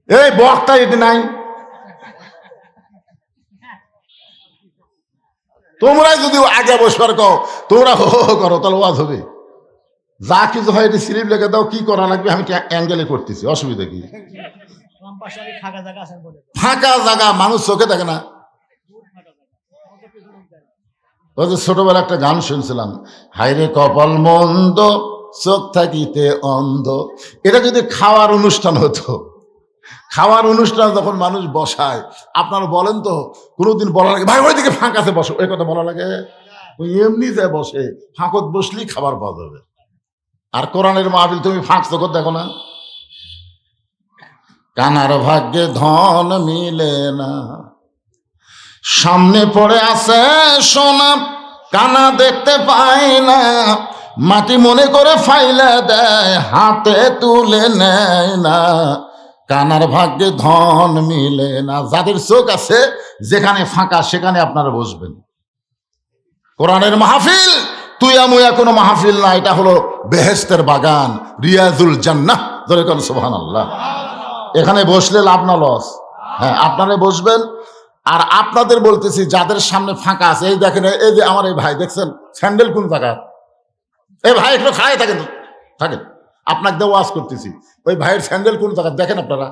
এই বক্তা এটি নাই, তোমরাই যদি আগে বসবার কও, তোমরা হো হো করো, তাহলে ওয়াজ হবে? যা কিছু হয় এটি স্লিপ লেখে দাও, কি করা লাগবে আমি অ্যাঙ্গেলে করতেছি, অসুবিধা কি? ফাঁকা জায়গা মানুষ চোখে দেখে না। ওই যে ছোটবেলা একটা গান শুনছিলাম, হাইরে কপাল মন্দ চোখ থাকিতে অন্ধ। এটা যদি খাওয়ার অনুষ্ঠান হতো, খাওয়ার অনুষ্ঠান যখন মানুষ বসায়, আপনারা বলেন তো, কোনোদিন বলা লাগে, ভাই ওইদিকে ফাঁকা আছে বসো, এই কথা বলা লাগে? ওই এমনি যায় বসে, ফাঁকত বসলেই খাবার পাওয়া যাবে। আর কোরআনের মাহফিল তুমি ফাঁক চোখত দেখো না। কানার ভাগ্যে ধন মিলে না, সামনে পড়ে আছে সোনা, কানা দেখতে পায় না, মাটি মনে করে ফাইলা দেয়, হাতে তুলে নেয় না। কানার ভাগ্যে ধন মিলে না। যাদের চোখ আছে, যেখানে ফাঁকা সেখানে আপনারা বসবেন। কোরআনের মাহফিল তুইয়া মুয়া কোনো মাহফিল না, এটা হলো বেহেশতের বাগান, রিয়াজুল জান্নাহ। ধরে কোন সুবহানাল্লাহ। এখানে বসলে লাভ না লস? হ্যাঁ, আপনারা বসবেন। আর আপনাদের বলতেছি, যাদের সামনে ফাঁকা আছে, এই দেখেন, এই যে আমার এই ভাই দেখছেন, স্যান্ডেল কোন জায়গা? এই ভাই একটু খায় থাকেন, থাকেন, আপনাকে দিয়ে ওয়াজ করতেছি। ওই ভাইয়ের স্যান্ডেল কোন জায়গা দেখেন আপনারা।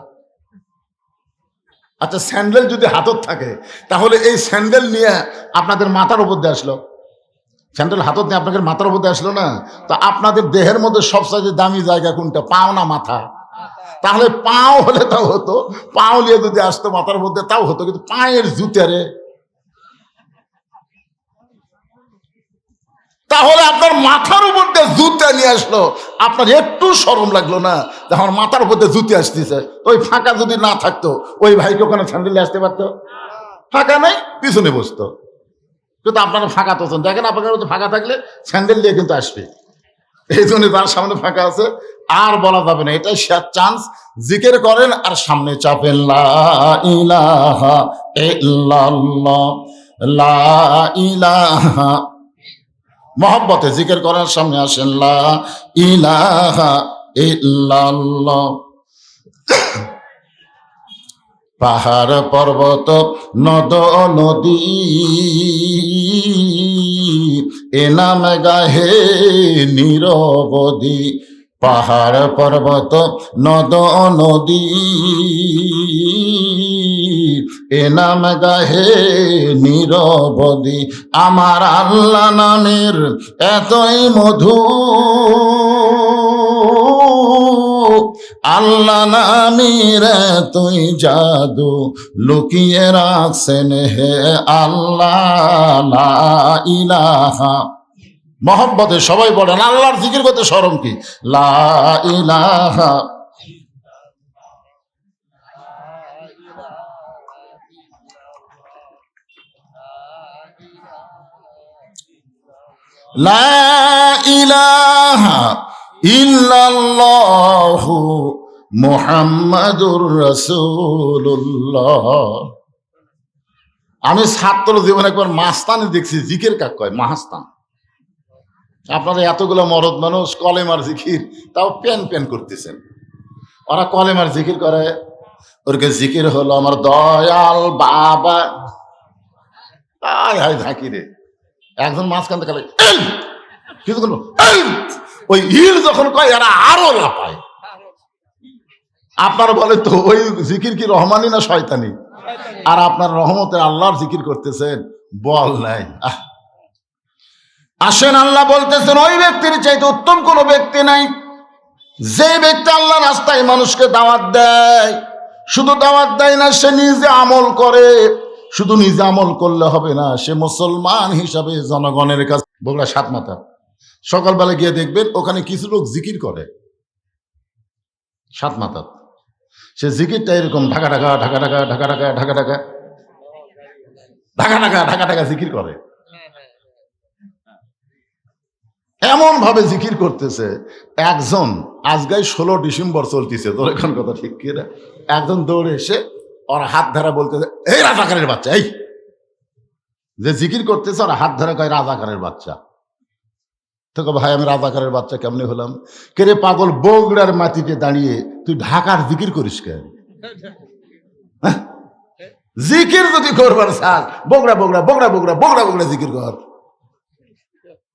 আচ্ছা, স্যান্ডেল যদি হাতত থাকে, তাহলে এই স্যান্ডেল নিয়ে আপনাদের মাথার উপর দিয়ে আসলো? স্যান্ডেল হাতত নিয়ে আপনাদের মাথার উপর দিয়ে আসলো না? তো আপনাদের দেহের মধ্যে সবচেয়ে দামি জায়গা কোনটা? পাও না মাথা? তাহলে পাও হলে তাও হতো, পাও নিয়ে যদি আসতো মাথার মধ্যে তাও হতো, কিন্তু পায়ের জুতারে, তাহলে আপনার মাথার উপর দিয়ে জুতা নিয়ে আসলো, আপনার একটু শরম লাগলো না যে আমার মাথার উপর দিয়ে জুতি আসতেছে? ওই ফাঁকা যদি না থাকতো, ওই ভাইকে ওখানে স্যান্ডেল আসতে পারতো? ফাঁকা নাই, পিছনে বসতো। কিন্তু আপনারা ফাঁকা তো দেখেন, আপনার ফাঁকা থাকলে স্যান্ডেল দিয়ে কিন্তু আসবে। এই জন্য তার সামনে ফাঁকা আছে, আর বলা যাবে না, এটাই শেয়ার চান্স। জিকির করেন আর সামনে চাপেন, লা ইলাহা ইল্লাল্লাহ, লা ইলাহা। মহব্বতে জিকির করার সামনে আসেন, লা ইলাহা ইল্লাল্লাহ। পাহাড় পর্বত নদ নদী এ নাম গাহে নিরবধি। পাহাড় পর্বত নদ নদী এ নাম গাহে নিরবধি। আমার আল্লাহ নামের এতই মধু, আল্লাহ নামের এতই জাদু, লুকিয়ে রাখছেন হে আল্লাহ, লা ইলাহা। মহব্বতে সবাই বলেন, আল্লাহর জিকির করতে শরম কি? লা ইলাহা। লা ইলাহা ইল্লাল্লাহু মুহাম্মাদুর রাসূলুল্লাহ। আমি ছাত্র জীবনে একবার মাস্তানি দেখছি, জিকির কাক কয়, মাহাস্তান। আপনারা এতগুলো মরদ মানুষ কলেমার জিকির, তাও প্যান প্যান করতেছেন। ওরা কলেমার জিকির করে, ওরকে জিকির হলো আমার দয়াল বাবা। হায় ঝাঁকি রে, একজন মাঝখান থেকে কিছু করলো, ওই ইল যখন কয় এরা আরো লাপায়। আপনারা বলে তো ওই জিকির কি রহমানি না শয়তানি? আর আপনার রহমতের আল্লাহর জিকির করতেছেন, বল নাই। আসেন, আল্লাহ বলতেছেন, ওই ব্যক্তির চাইতে উত্তম কোন ব্যক্তি নাই, যে ব্যক্তি আল্লাহ রাস্তায় মানুষকে দাওয়াত দেয়। শুধু দাওয়াত দেয় না, সে নিজে আমল করে। শুধু নিজে আমল করলে হবে না, সে মুসলমান হিসাবে জনগণের কাছে। বগুড়া সাত মাথা সকালবেলা গিয়ে দেখবেন, ওখানে কিছু লোক জিকির করে। সাত মাথা সে জিকিরটা এরকম ঢাকা ঢাকা ঢাকা ঢাকা ঢাকা ঢাকা ঢাকা ঢাকা ঢাকা ঢাকা ঢাকা ঢাকা জিকির করে। এমন ভাবে জিকির করতেছে, একজন আজগাই 16 ডিসেম্বর চলতেছে, তোর এখন কথা ঠিক কি রে, একজন দৌড়ে এসে ওর হাত ধরা বলতেছে, এই রাজাকারের বাচ্চা। এই যে জিকির করতেছে ওর হাত ধরা কয়, রাজাকারের বাচ্চা। তোকে ভাই, আমি রাজাকারের বাচ্চা কেমনে হলাম? কে রে পাগল, বগুড়ার মাটিতে দাঁড়িয়ে তুই ঢাকার জিকির করিস কেন? জিকির যদি করবার স্যার, বগুড়া বগুড়া বগুড়া বগুড়া বগুড়া বগুড়া জিকির কর।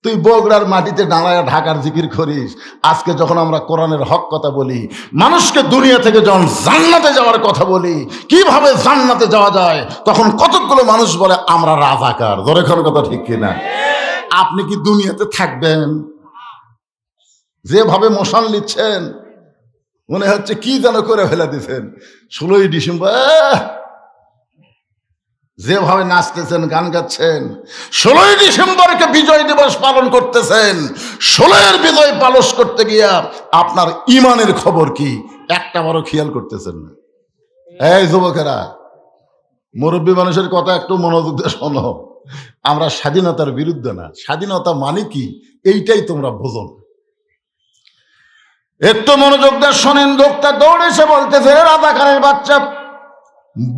তুই বগুড়ার মাটিতে দাঁড়ায় ঢাকার জিকির করিস। আজকে যখন আমরা কোরআনের হক কথা বলি, মানুষকে দুনিয়া থেকে যখন জান্নাতে যাওয়ার কথা বলি, কিভাবে জান্নাতে যাওয়া যায়, তখন কতগুলো মানুষ বলে আমরা রাজাকার। ধরেখান কথা ঠিক কিনা? আপনি কি দুনিয়াতে থাকবেন? যেভাবে মোশন লিখছেন, মনে হচ্ছে কি যেন করে ফেলে দিচ্ছেন। 16ই ডিসেম্বর যেভাবে নাচতেছেন, গান গাচ্ছেন, 16ই ডিসেম্বরকে বিজয় দিবস পালন করতেছেন, 16-এর বিজয় পালন করতে গিয়া আপনার ইমানের খবর কি একটা বড় খেয়াল করতেছেন না। এই যুবকেরা, মুরব্বী মানুষের কথা একটু মনোযোগ দিয়ে শোনো। আমরা স্বাধীনতার বিরুদ্ধে না, স্বাধীনতা মানে কি এইটাই তোমরা বোঝো না। একটু মনোযোগ দিয়ে শোনেন। লোকটা দৌড়েছে বলতেছে, রাজাকারের বাচ্চা,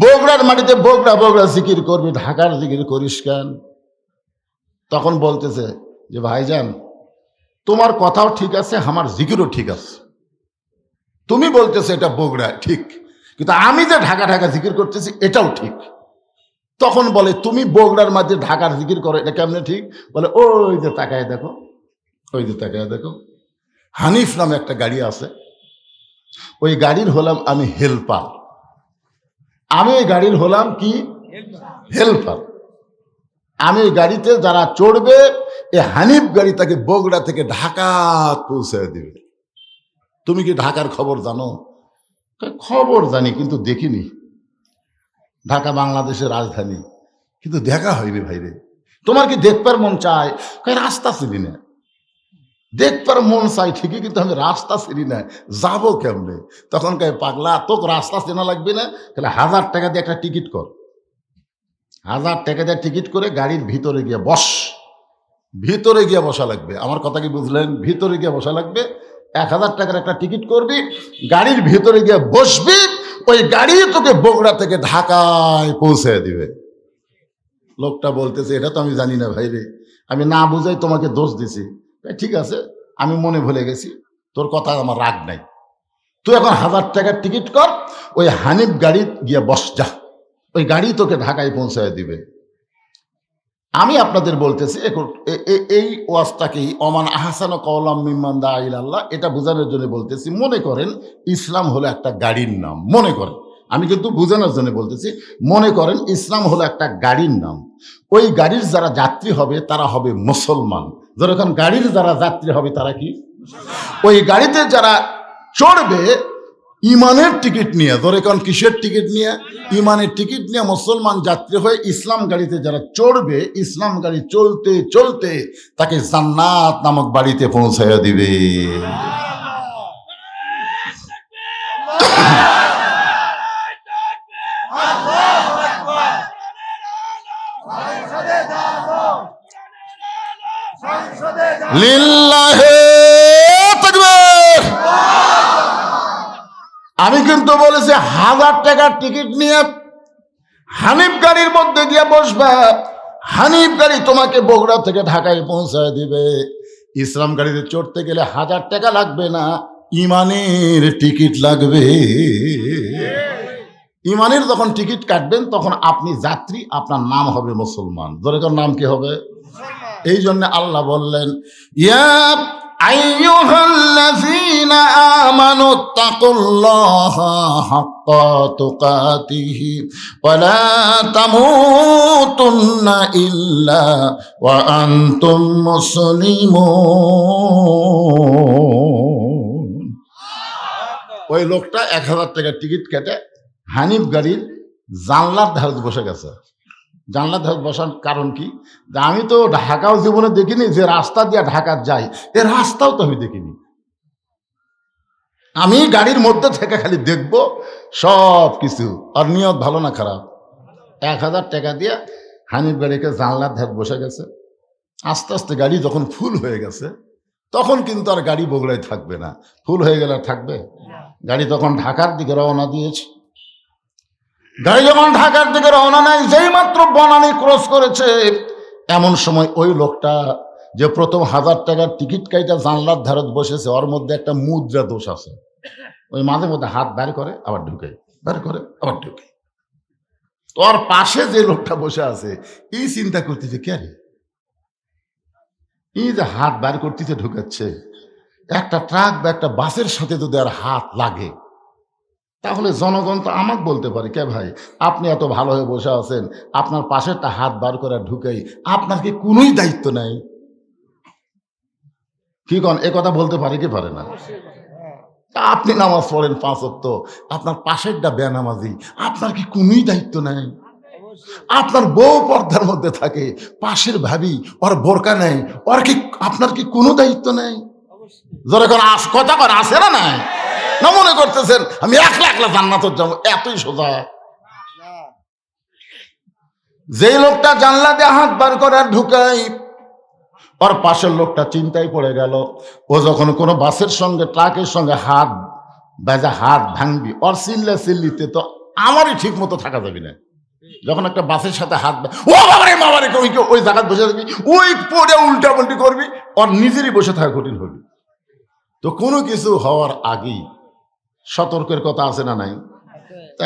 বগুড়ার মাটিতে বগুড়া বগুড়া জিকির করবি, ঢাকার জিকির করিস কেন? তখন বলতেছে যে ভাইজান, তোমার কথাও ঠিক আছে, আমার জিকিরও ঠিক আছে। তুমি বলতেছে এটা বগুড়া ঠিক, কিন্তু আমি যে ঢাকা ঢাকা জিকির করতেছি এটাও ঠিক। তখন বলে তুমি বগুড়ার মাঝে ঢাকার জিকির করো, এটা কেমনে ঠিক? বলে ওই যে তাকায় দেখো, ওই যে তাকায় দেখো, হানিফ নামে একটা গাড়ি আছে, ওই গাড়ির হলাম আমি হেল্পার। আমি এই গাড়ির হলাম কি? হেল্পার। আমি এই গাড়িতে যারা চড়বে, এই হানিফ গাড়ি তাকে বগুড়া থেকে ঢাকা পৌঁছে দিবে। তুমি কি ঢাকার খবর জানো? খবর জানি, কিন্তু দেখিনি। ঢাকা বাংলাদেশের রাজধানী, কিন্তু দেখা হয়নি ভাইরে। তোমার কি দেখবার মন চায়? রাস্তা চিনি না। দেখবার মন চাই ঠিকই, কিন্তু আমি রাস্তা চিনি না, যাবো কেমনে? তখন কে পাগলা, তোকে রাস্তা চেনা লাগবে না, তাহলে 1000 টাকা দিয়ে একটা টিকিট কর। 1000 টাকা দিয়ে টিকিট করে গাড়ির ভিতরে গিয়ে বস। ভিতরে গিয়ে বসা লাগবে। আমার কথা কি বুঝলেন? ভিতরে গিয়ে বসা লাগবে। 1000 টাকার একটা টিকিট করবি, গাড়ির ভিতরে গিয়ে বসবি, ওই গাড়ি তোকে বগুড়া থেকে ঢাকায় পৌঁছে দিবে। লোকটা বলতেছে এটা তো আমি জানি না ভাইরে, আমি না বুঝাই তোমাকে দোষ দিছি। ঠিক আছে, আমি মনে ভুলে গেছি, তোর কথা আমার রাগ নাই। তুই এখন 1000 টাকার টিকিট কর, ওই হানিফ গাড়ি গিয়ে বস যা, ওই গাড়ি তোকে ঢাকায় পৌঁছায় দিবে। আমি আপনাদের বলতেছি এই ওয়াজটাকেই অমান আহসান কওলাম মিম্মান দা ইলাল্লাহ, এটা বোঝানোর জন্য বলতেছি। মনে করেন ইসলাম হলো একটা গাড়ির নাম, মনে করেন, আমি কিন্তু বোঝানোর জন্য বলতেছি। মনে করেন ইসলাম হলো একটা গাড়ির নাম, ওই গাড়ির যারা যাত্রী হবে তারা হবে মুসলমান। যখন গাড়ির যারা যাত্রী হবে তারা কি? ওই গাড়িতে যারা চড়বে ইমানের টিকিট নিয়ে, ধরে কোন কিসের টিকিট নিয়ে? ইমানের টিকিট নিয়ে মুসলমান যাত্রী হয়ে ইসলাম গাড়িতে যারা চড়বে, ইসলাম গাড়ি চলতে চলতে তাকে জান্নাত নামক বাড়িতে পৌঁছাইয়া দিবে। লিল্লাহে তাকবীর। আমি কিন্তু বলেছি 1000 টাকার টিকিট নিয়ে হানিফ গাড়ির মধ্যে গিয়ে বসবা, হানিফ গাড়ি তোমাকে বগুড়া থেকে ঢাকায় পৌঁছায় দিবে। ইসলাম গাড়িতে চড়তে গেলে 1000 টাকা লাগবে না, ইমানের টিকিট লাগবে। ইমানের যখন টিকিট কাটবেন তখন আপনি যাত্রী, আপনার নাম হবে মুসলমান। যেরকম নাম কি হবে? এই জন্য আল্লাহ বললেন, ইয়া আইয়ুহাল্লাযীনা আমানুত্তাকুল্লাহা হাক্কা তুকাতিহি ওয়া লা তামুতুন্না ইল্লা ওয়া আনতুম মুসলিমুন। ওই লোকটা 1000 টাকার টিকিট কেটে হানিফ গাড়ির জানলার ধারে বসে গেছে। জানলার ধারে বসার কারণ কি? যে আমি তো ঢাকাও জীবনে দেখিনি, যে রাস্তা দিয়ে ঢাকা যাই এ রাস্তাও তো আমি দেখিনি। আমি গাড়ির মধ্যে থেকে খালি দেখব সব কিছু। আর নিয়ত ভালো না খারাপ? 1000 টাকা দিয়ে হানিফ গাড়িকে জানলার ধারে বসে গেছে। আস্তে আস্তে গাড়ি যখন ফুল হয়ে গেছে তখন কিন্তু আর গাড়ি বগুড়ায় থাকবে না। ফুল হয়ে গেলে আর থাকবে? গাড়ি তখন ঢাকার দিকে রওনা দিয়েছে। গাড়ি যখন ঢাকার দিকে রওনা নেয়, যেই মাত্র বনানী ক্রস করেছে, এমন সময় ওই লোকটা যে প্রথম 1000 টাকার টিকিট কাইটা জানলার ধারত বসেছে, ওর মধ্যে একটা মুদ্রা দোষ আছে। ওই মাঝে মধ্যে হাত বের করে আবার ঢুকে, বের করে আবার ঢুকে। তোর পাশে যে লোকটা বসে আছে এই চিন্তা করতেছে, কে রে এই যে হাত বের করতেছে ঢুকাচ্ছে, একটা ট্রাক বা একটা বাসের সাথে যদি আর হাত লাগে তাহলে জনগণ তো আমাকে বলতে পারে, কে ভাই আপনি এত ভালো হয়ে বসে আছেন, আপনার পাশেরটা হাত বার করে ঢুকাই, আপনার কি কোনোই দায়িত্ব নাই? কি কন? এ কথা বলতে পারে কি পারে না? আপনি নামাজ পড়েন 5 ওয়াক্ত, আপনার পাশেরটা বেনামাজি, আপনার কি কোনোই দায়িত্ব নাই? আপনার বউ পর্দার মধ্যে থাকে, পাশের ভাবি ওর বোরকা নেই, ওর কি আপনার কি কোনো দায়িত্ব নেই? যারা এখন কথা কর আসে না নাই, না মনে করতেছেন আমি একলা একলা জান্নাতে যাবো, এতই সোজা। যেই লোকটা জানলা দিয়ে হাত বার করে ঢুকাই, ওর পাশের লোকটা চিন্তায় পড়ে গেল, ও যখন কোনো বাসের সঙ্গে ট্রাকের সঙ্গে হাত বাজা হাত ভাঙবি, ওর চিল্লিতে তো আমারই ঠিক মতো থাকা যাবে না। যখন একটা বাসের সাথে হাত ও বাবারে বাবারে ওই জায়গায় বসে থাকবি, ওই পড়ে উল্টা পাল্টি করবি, ওর নিজেরই বসে থাকা কঠিন হবে। তো কোনো কিছু হওয়ার আগেই সতর্কের কথা আছে না নাই?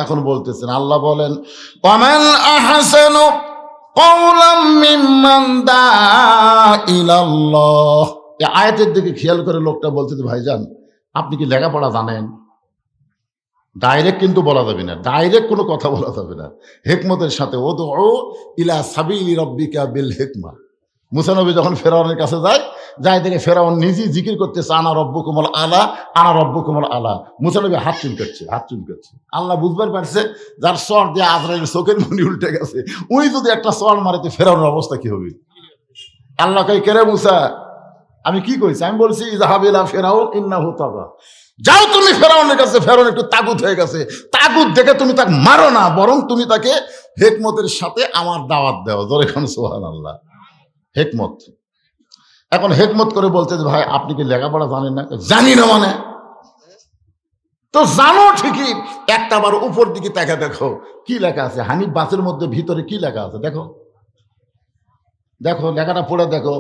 এখন বলতেছেন, আল্লাহ বলেন ওয়ামান আহসানু কওলাম মিম্মান দাআ ইলাল্লাহ। এই আয়াতের দিকে খেয়াল করে লোকটা বলতেছে, ভাইজান আপনি কি লেখাপড়া জানেন? ডাইরেক্ট কিন্তু বলা যাবে না, ডাইরেক্ট কোনো কথা বলা যাবে না, হেকমতের সাথে। উদউ ইলা সাবিলি রাব্বিকা বিল হিকমা। মুসা নবী যখন ফেরাউনের কাছে যায় দেখে ফেরাউন নিজেই জিকির করতেছে, আনা রব্বুকুমুল আলা, আনা রব্বুকুমুল আলা। মুসা নবী হাত চুলকাচ্ছে। আল্লাহ বুঝবার পারছে যার সর দিয়ে আজরাইলের চোখের মনি উল্টে গেছে, ওই যদি একটা সর মারেতে ফেরাউনের অবস্থা কি হবে? আল্লাহ কই, কেরে মুসা আমি কি কইছি? আমি বলছি ইযহাব ইলা ফিরাউন ইন্নাহু তাগা, যাও তুমি ফেরাউনের কাছে। ফেরাউন একটু তাগুত হয়ে গেছে, তাগুত দেখে তুমি তাকে মারো না, বরং তুমি তাকে হিকমতের সাথে আমার দাওয়াত দাও। জোরে খান সুবহানাল্লাহ। হিকমত। এখন হিকমত করে বলতে, ভাই আপনি কি লেখাপড়া জানেন না? জানি না মানে? তো জানো ঠিকই, একটা বার উপর দিকে তাকা দেখো কি লেখা আছে। হানিফ বাসের মধ্যে ভিতরে কি লেখা আছে দেখো, দেখো লেখাটা পড়ে দেখো।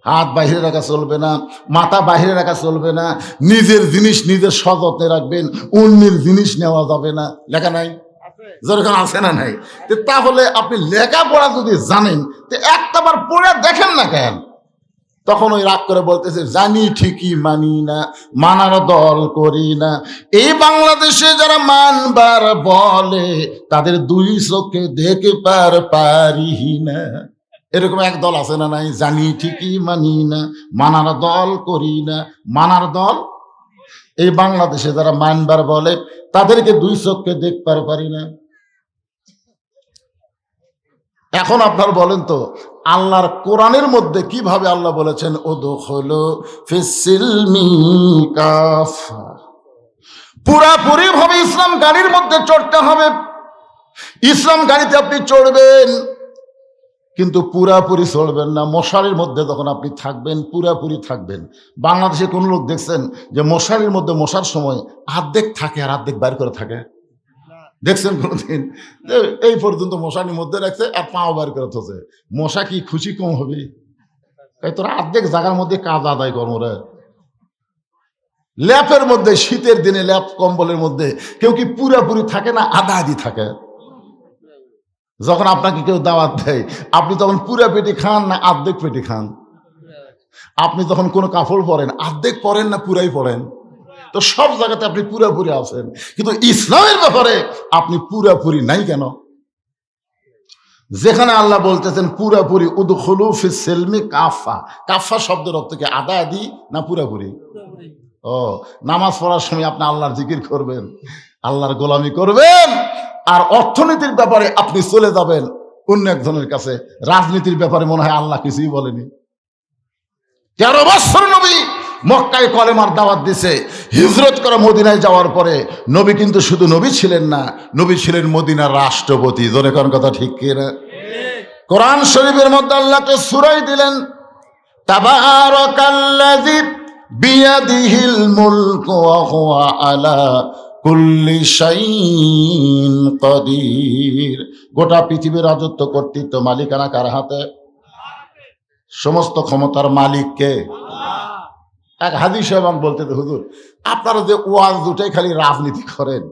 হাত বাহিরে রাখা চলবে না, মাথা বাহিরে রাখা চলবে না, নিজের জিনিস নিজের সযত্নে রাখবেন, অন্যের জিনিস নেওয়া যাবে না। লেখা নাই? যেরকম আছে না নাই? তাহলে আপনি লেখাপড়া যদি জানেন তো একটা বার পড়ে দেখেন না কেন? তখন ওই রাগ করে বলতেছে, জানি ঠিকই মানি না, মানার দল করি না। এই বাংলাদেশে যারা মানবার বলে তাদের দুই চোখে দেখে পারি না। এরকম এক দল আছে না নাই? জানি ঠিকই মানি না, মানার দল করি না। মানার দল এই বাংলাদেশে যারা মানবার বলে তাদেরকে দুই চোখে দেখবার পারি না। এখন আপনার বলেন তো, আল্লাহর কোরআনের মধ্যে কিভাবে আল্লাহ বলেছেন উদখুলু ফিস-সিলমি কাফা, পুরাপুরি ভাবে ইসলাম গাড়ির মধ্যে চড়তে হবে। ইসলাম গাড়িতে আপনি চড়বেন, কিন্তু পুরাপুরি চলবেন না। মশারির মধ্যে যখন আপনি থাকবেন পুরাপুরি থাকবেন। বাংলাদেশে কোন লোক দেখছেন যে মশারির মধ্যে মশার সময় আর্ধেক থাকে আর আর্ধেক বাইর করে থাকে? দেখছেন কোনদিন? এই পর্যন্ত মশারির মধ্যে রাখছে আর পাও বার করে থাকছে। মশা কি খুশি কম হবে? তোরা অর্ধেক জায়গার মধ্যে কাজ আদায় কর্মরা। ল্যাপের মধ্যে, শীতের দিনে ল্যাপ কম্বলের মধ্যে কেউ কি পুরাপুরি থাকে না আধা আধি থাকে? যখন আপনাকে কেউ দাওয়াত দেয় আপনি তখন পুরা পেটি খান না অর্ধেক পেটি খান? আপনি যখন কোনো কাপড় পরেন অর্ধেক পরেন না পুরাই পরেন? তো সব জায়গাতে আপনি পুরাপুরি আছেন, কিন্তু ইসলামের ব্যাপারে আপনি পুরাপুরি নাই কেন? যেখানে আল্লাহ বলতেছেন পুরাপুরি উদখুলু ফিস-সিলমি কাফা, কাফা শব্দের অর্থ কি আধা আধি না পুরাপুরি? ও, নামাজ পড়ার সময় আপনি আল্লাহর জিকির করবেন, আল্লাহর গোলামি করবেন, আর অর্থনীতির ব্যাপারে আপনি চলে যাবেন অন্য একজনের কাছে। রাজনীতির ব্যাপারে মনে হয় আল্লাহ কিছুই বলেনি। 13 বছর নবী মক্কায় কলেমার দাওয়াত দিছে। হিজরত করে মদিনায় যাওয়ার পরে নবী কিন্তু শুধু নবী ছিলেন না, নবী ছিলেন মদিনার রাষ্ট্রপতি। জোরে কোন কথা ঠিক কি না? কোরআন শরীফের মধ্যে আল্লাহকে সূরায় দিলেন, তাবারাকাল্লাযী বিয়াদিহিল মুলকু ওয়া হুয়া আলা কুল্লি শাইইন কাদির। গোটা পৃথিবীর রাজত্ব কর্তৃত্ব মালিকানা কার হাতে? সমস্ত ক্ষমতার মালিক কে? এক হাদিস সাহেব বলতে, হুজুর আপনারা যে ওয়াজ দুটাই খালি রাজনীতি করেন,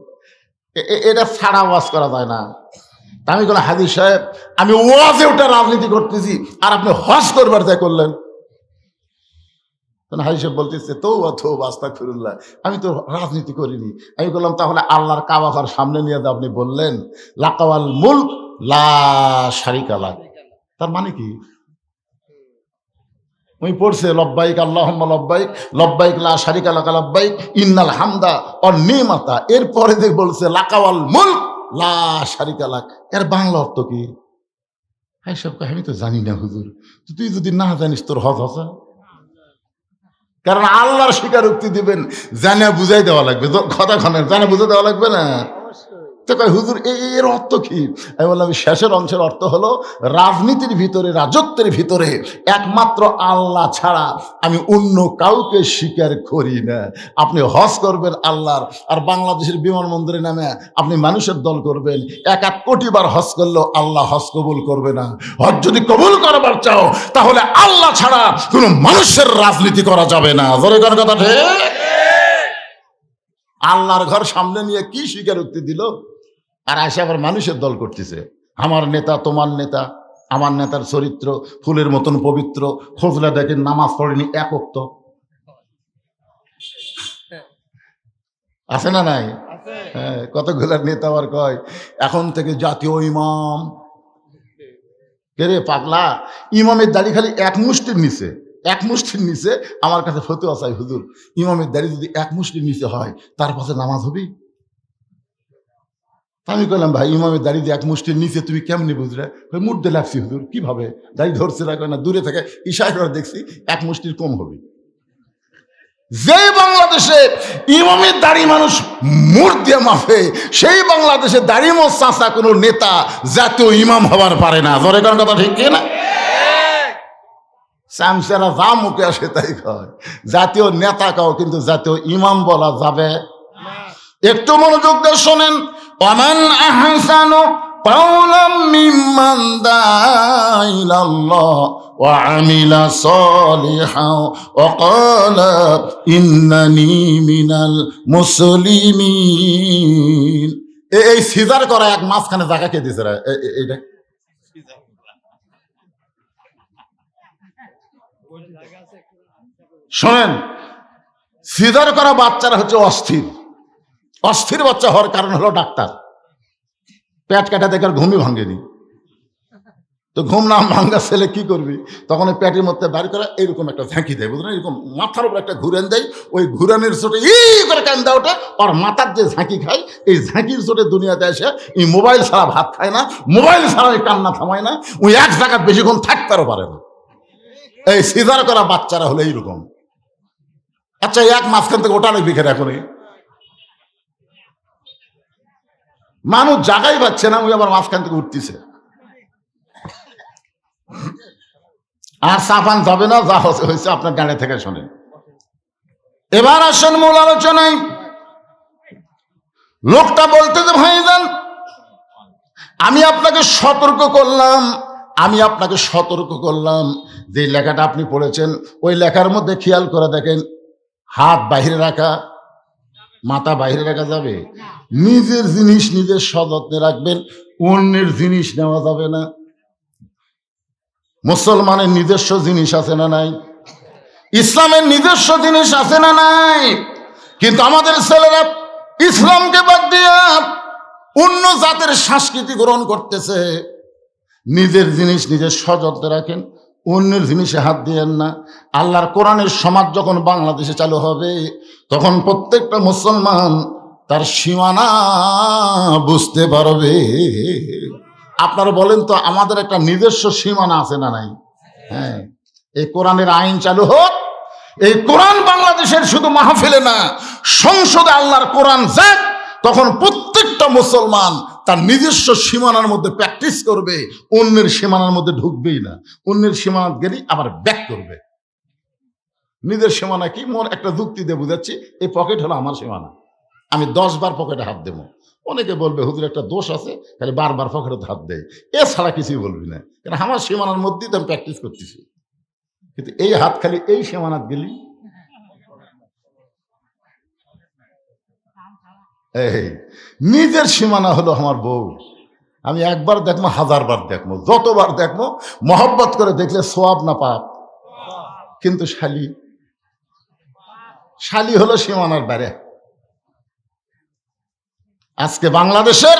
এটা ছাড়া ওয়াজ করা যায় না। আমি বললাম, হাদিস সাহেব আমি ওয়াজে ওটা রাজনীতি করতেছি আর আপনি হজ করবার তাই করলেন। হাদিস সাহেব বলতেছে, তওবা তওবা আস্তাগফিরুল্লাহ, আমি তো রাজনীতি করিনি। আমি বললাম, তাহলে আল্লাহর কাবার সামনে নিয়ে আপনি বললেন লাকাওয়াল মুলক লা শারিকা লাহ, তার মানে কি? ওই পড়ছে লব্বাইক আল্লাহুম্মা লব্বাইক, লব্বাইক লা শারিকা লাকা লব্বাইক, ইন্নাল হামদা ওয়ান নিমাতা। এরপরে যে বলছে লাকাওয়াল মুলক লা শারিকা লাক, এর বাংলা অর্থ কি? হ্যাঁ সব আমি তো জানি না হুজুর। তুই যদি না জানিস তোর হজ হসা, কারণ আল্লাহর স্বীকারোক্তি দিবেন, জানা বুঝাই দেওয়া লাগবে, কথা খানের জানা বুঝাই দেওয়া লাগবে না। তো কয় হুজুর এর অর্থ কি? আমি বললাম শেষের অংশের অর্থ হলো রাজনীতির ভিতরে, রাজত্বের ভিতরে একমাত্র আল্লাহ ছাড়া আমি অন্য কাউকে স্বীকার করি না। আপনি হজ করবেন আল্লাহর, আর বাংলাদেশের বিমানবন্দরে নামে আপনি মানুষের দল করবেন, 1 কোটি বার হজ করলেও আল্লাহ হজ কবুল করবে না। হজ যদি কবুল করবার চাও তাহলে আল্লাহ ছাড়া কোনো মানুষের রাজনীতি করা যাবে না। জোরে কর কথা ঠিক। আল্লাহর ঘর সামনে নিয়ে কি স্বীকারোক্তি দিল, আর আসে আবার মানুষের দল করতেছে। আমার নেতা তোমার নেতা, আমার নেতার চরিত্র ফুলের মতন পবিত্র, খোঁজলে দেখেন নামাজ পড়েনি এক ওয়াক্ত, আছে না নাই? হ্যাঁ, কতগুলার নেতা আবার কয় এখন থেকে জাতীয় ইমাম। কে রে পাগলা, ইমামের দাড়ি খালি এক মুষ্টির নিচে, এক মুষ্টির নিচে। আমার কাছে ফতোয়া চাই হুজুর, ইমামের দাড়ি যদি এক মুষ্টির নিচে হয় তার পাশে নামাজ হবে? আমি বললাম ভাই ইমামের দাড়ি দিয়ে এক মুষ্টির নিচে তুমি কেমনি বুঝলে? মুডতে লাগছি হুজুর, কিভাবে দাড়ি ধরছে রাখবে না, দূরে থেকে ইশারা করে দেখছি এক মুষ্টির কম হবে। যে বাংলাদেশে ইমামের দাড়ি মানুষ মুড় দিয়ে মাফে, সেই বাংলাদেশে দাড়ি মোচ চাষা কোনো নেতা জাতীয় ইমাম হবার পারে না। ধরে কারণ কথা ঠিক না? স্যামসেরা যা মুখে আসে তাই কয়, জাতীয় নেতা কাও কিন্তু জাতীয় ইমাম বলা যাবে। একটু মনোযোগ দিয়ে শোনেন। ওয়ামান আহসানু কাওলাম মিম্মান দাআ ইলাল্লাহ ওয়া আমিলা সালিহান ওয়া ক্বালা ইন্নানি মিনাল মুসলিমিন। এই সিজার করা এক মাঝখানে জায়গা কে দিছে? এইটা শোনেন, সিজার করা বাচ্চারা হচ্ছে অস্থির। অস্থির বাচ্চা হওয়ার কারণ হলো ডাক্তার পেট কাটা দেখে ঘুমই ভাঙেনি। তো ঘুম না ভাঙ্গা ছেলে কি করবি, তখন ওই পেটের মধ্যে বাড়ি করে এরকম একটা ঝাঁকি দেয়, বুঝলেন, এরকম মাথার উপর একটা ঘুরেন দেয়, ওই ঘুরানের চোটে করে কান্দা ওঠে। আর মাথার যে ঝাঁকি খায়, এই ঝাঁকির চোটে দুনিয়াতে এসে এই মোবাইল ছাড়া ভাত খায় না, মোবাইল ছাড়া ওই কান্না থামায় না, ওই এক জায়গায় বেশিক্ষণ থাকতেও পারে না। এই সিজার করা বাচ্চারা হলো এইরকম। আচ্ছা এক মাঝখান থেকে ওটা লিখে এখন মানুষ জায়গায় পাচ্ছে না, ওই আবার মাঝখান থেকে উঠতেছে। আর সাফান যাবে না, যা হয়েছে আপনার ডানে থেকে শোনেন। এবার আসেন মূল আলোচনায়। লোকটা বলতে যে ভাইজান আমি আপনাকে সতর্ক করলাম, যে লেখাটা আপনি পড়েছেন ওই লেখার মধ্যে খেয়াল করে দেখেন, হাত বাহিরে রাখা, মাথা বাহিরে রাখা যাবে, নিজের জিনিস নিজের সযত্নে রাখবেন, অন্যের জিনিস নেওয়া যাবে না। মুসলমানের নিজস্ব জিনিস আছে না নাই? ইসলামের নিজস্ব জিনিস আছে না নাই? কিন্তু আমাদের ছেলেরা ইসলামকে বাদ দিয়ে অন্য জাতের সংস্কৃতি গ্রহণ করতেছে। নিজের জিনিস নিজের সযত্নে রাখেন, অন্যের জিনিসে হাত দিয়েন না। আল্লাহর কোরআনের সমাজ যখন বাংলাদেশে চালু হবে, তখন প্রত্যেকটা মুসলমান তার সীমানা বুঝতে পারবে। আপনারা বলেন তো, আমাদের একটা নিজস্ব সীমানা আছে না নাই? হ্যাঁ, এই কোরআনের আইন চালু হোক, এই কোরআন বাংলাদেশের শুধু মাহফিলে না, সংসদে আল্লাহর কোরআন যাক, তখন প্রত্যেকটা মুসলমান তার নিজস্ব সীমানার মধ্যে প্র্যাকটিস করবে, অন্যের সীমানার মধ্যে ঢুকবেই না। অন্যের সীমানা গেলেই আবার ব্যাক করবে। নিজের সীমানা কি? মোর একটা যুক্তি দিয়ে বুঝাচ্ছি, এই পকেট হলো আমার সীমানা, আমি 10 বার পকেটে হাত দেবো। অনেকে বলবে হুজুর একটা দোষ আছে, খালি বারবার পকেটে হাত দেয়, এছাড়া কিছুই বলবি না, কারণ আমার সীমানার মধ্যেই তো আমি প্র্যাকটিস করতেছি। কিন্তু এই হাত খালি এই সীমানাত গেলি, এই নিজের সীমানা হলো আমার বউ। আমি একবার দেখবো, 1000 বার দেখবো, যতবার দেখবো মহব্বত করে দেখলে সোয়াব না পাপ। কিন্তু শালি হলো সীমানার বাইরে। আজকে বাংলাদেশের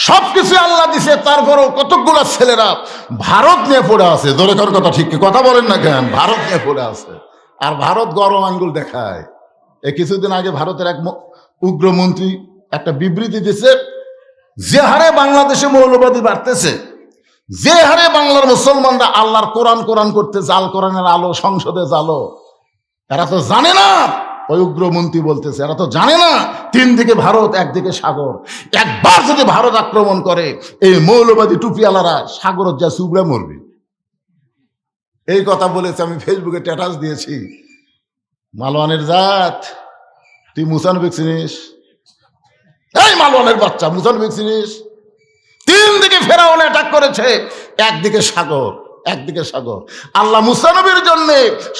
সবকিছু আল্লাহ দিছে, তারপরও কতগুলো ছেলেরা ভারত নিয়ে পড়ে আছে। দরকার কথা ঠিক কথা বলেন না কেন? ভারত নিয়ে পড়ে আছে, আর ভারত গরম আঙ্গুল দেখায়। কিছুদিন আগে ভারতের এক উগ্রমন্ত্রী একটা বিবৃতি দিছে যে হারে বাংলাদেশে মৌলবাদী বাড়তেছে, যে হারে বাংলার মুসলমানরা আল্লাহর কোরআন কোরআন করতে জাল, কোরআনের আলো সংসদে জালো, এরা তো জানে না। ওই উগ্রমন্ত্রী বলতেছে এরা তো জানে না তিন দিকে ভারত, একদিকে সাগর। একবার যদি ভারত আক্রমণ করে এই মৌলবাদী টুপিওয়ালারা সাগরত যা চুবড়ে মরবে। এই কথা বলেছে, আমি ফেসবুকে স্ট্যাটাস দিয়েছি। মালওয়ানের জাত, তুই মুসানবিক চিনিস? এই মালওয়ানের বাচ্চা, মুসানবিক চিনিস? তিন দিকে ফেরাউন অ্যাটাক করেছে, একদিকে সাগর, একদিকে সাগর। আল্লাহ মুসা নবীর জন্য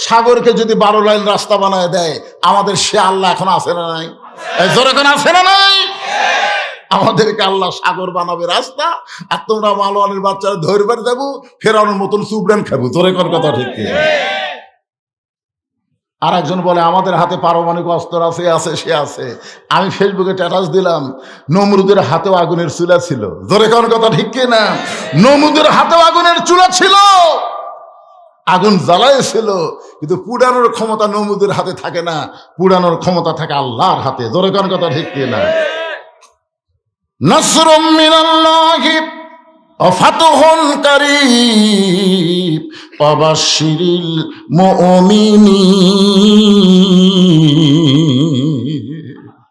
সাগরকে যদি 12 লাইন রাস্তা বানায় দেয়, আমাদের সে আল্লাহ এখন আছে না নাই? জোরে এখন আছে না নাই? আমাদেরকে আল্লাহ সাগর বানাবে রাস্তা, আর তোমরা মালওয়ানের বাচ্চারা ধরবার যাবো, ফেরাউনের মতন চুবড়ান খাবো। জোরে কোন কথা ঠিক কি? আর একজন বলে আমাদের হাতে পারমাণবিক অস্ত্র আছে, আছে সে আছে। আমি ফেসবুকে স্ট্যাটাস দিলাম, নমরুদের হাতেও আগুনের চুলা ছিল। জোরে কোন কথা ঠিক কি না? নমরুদের হাতেও আগুনের চুলা ছিল, আগুন জ্বালাইছিল, কিন্তু পুড়ানোর ক্ষমতা নমরুদের হাতে থাকে না, পুড়ানোর ক্ষমতা থাকে আল্লাহর হাতে। জোরে কোন কথা ঠিক কি না? নাসরুম মিনাল্লাহি ওয়া ফাতহুন কারীব ওয়া বাশশিরিল মুমিনিন।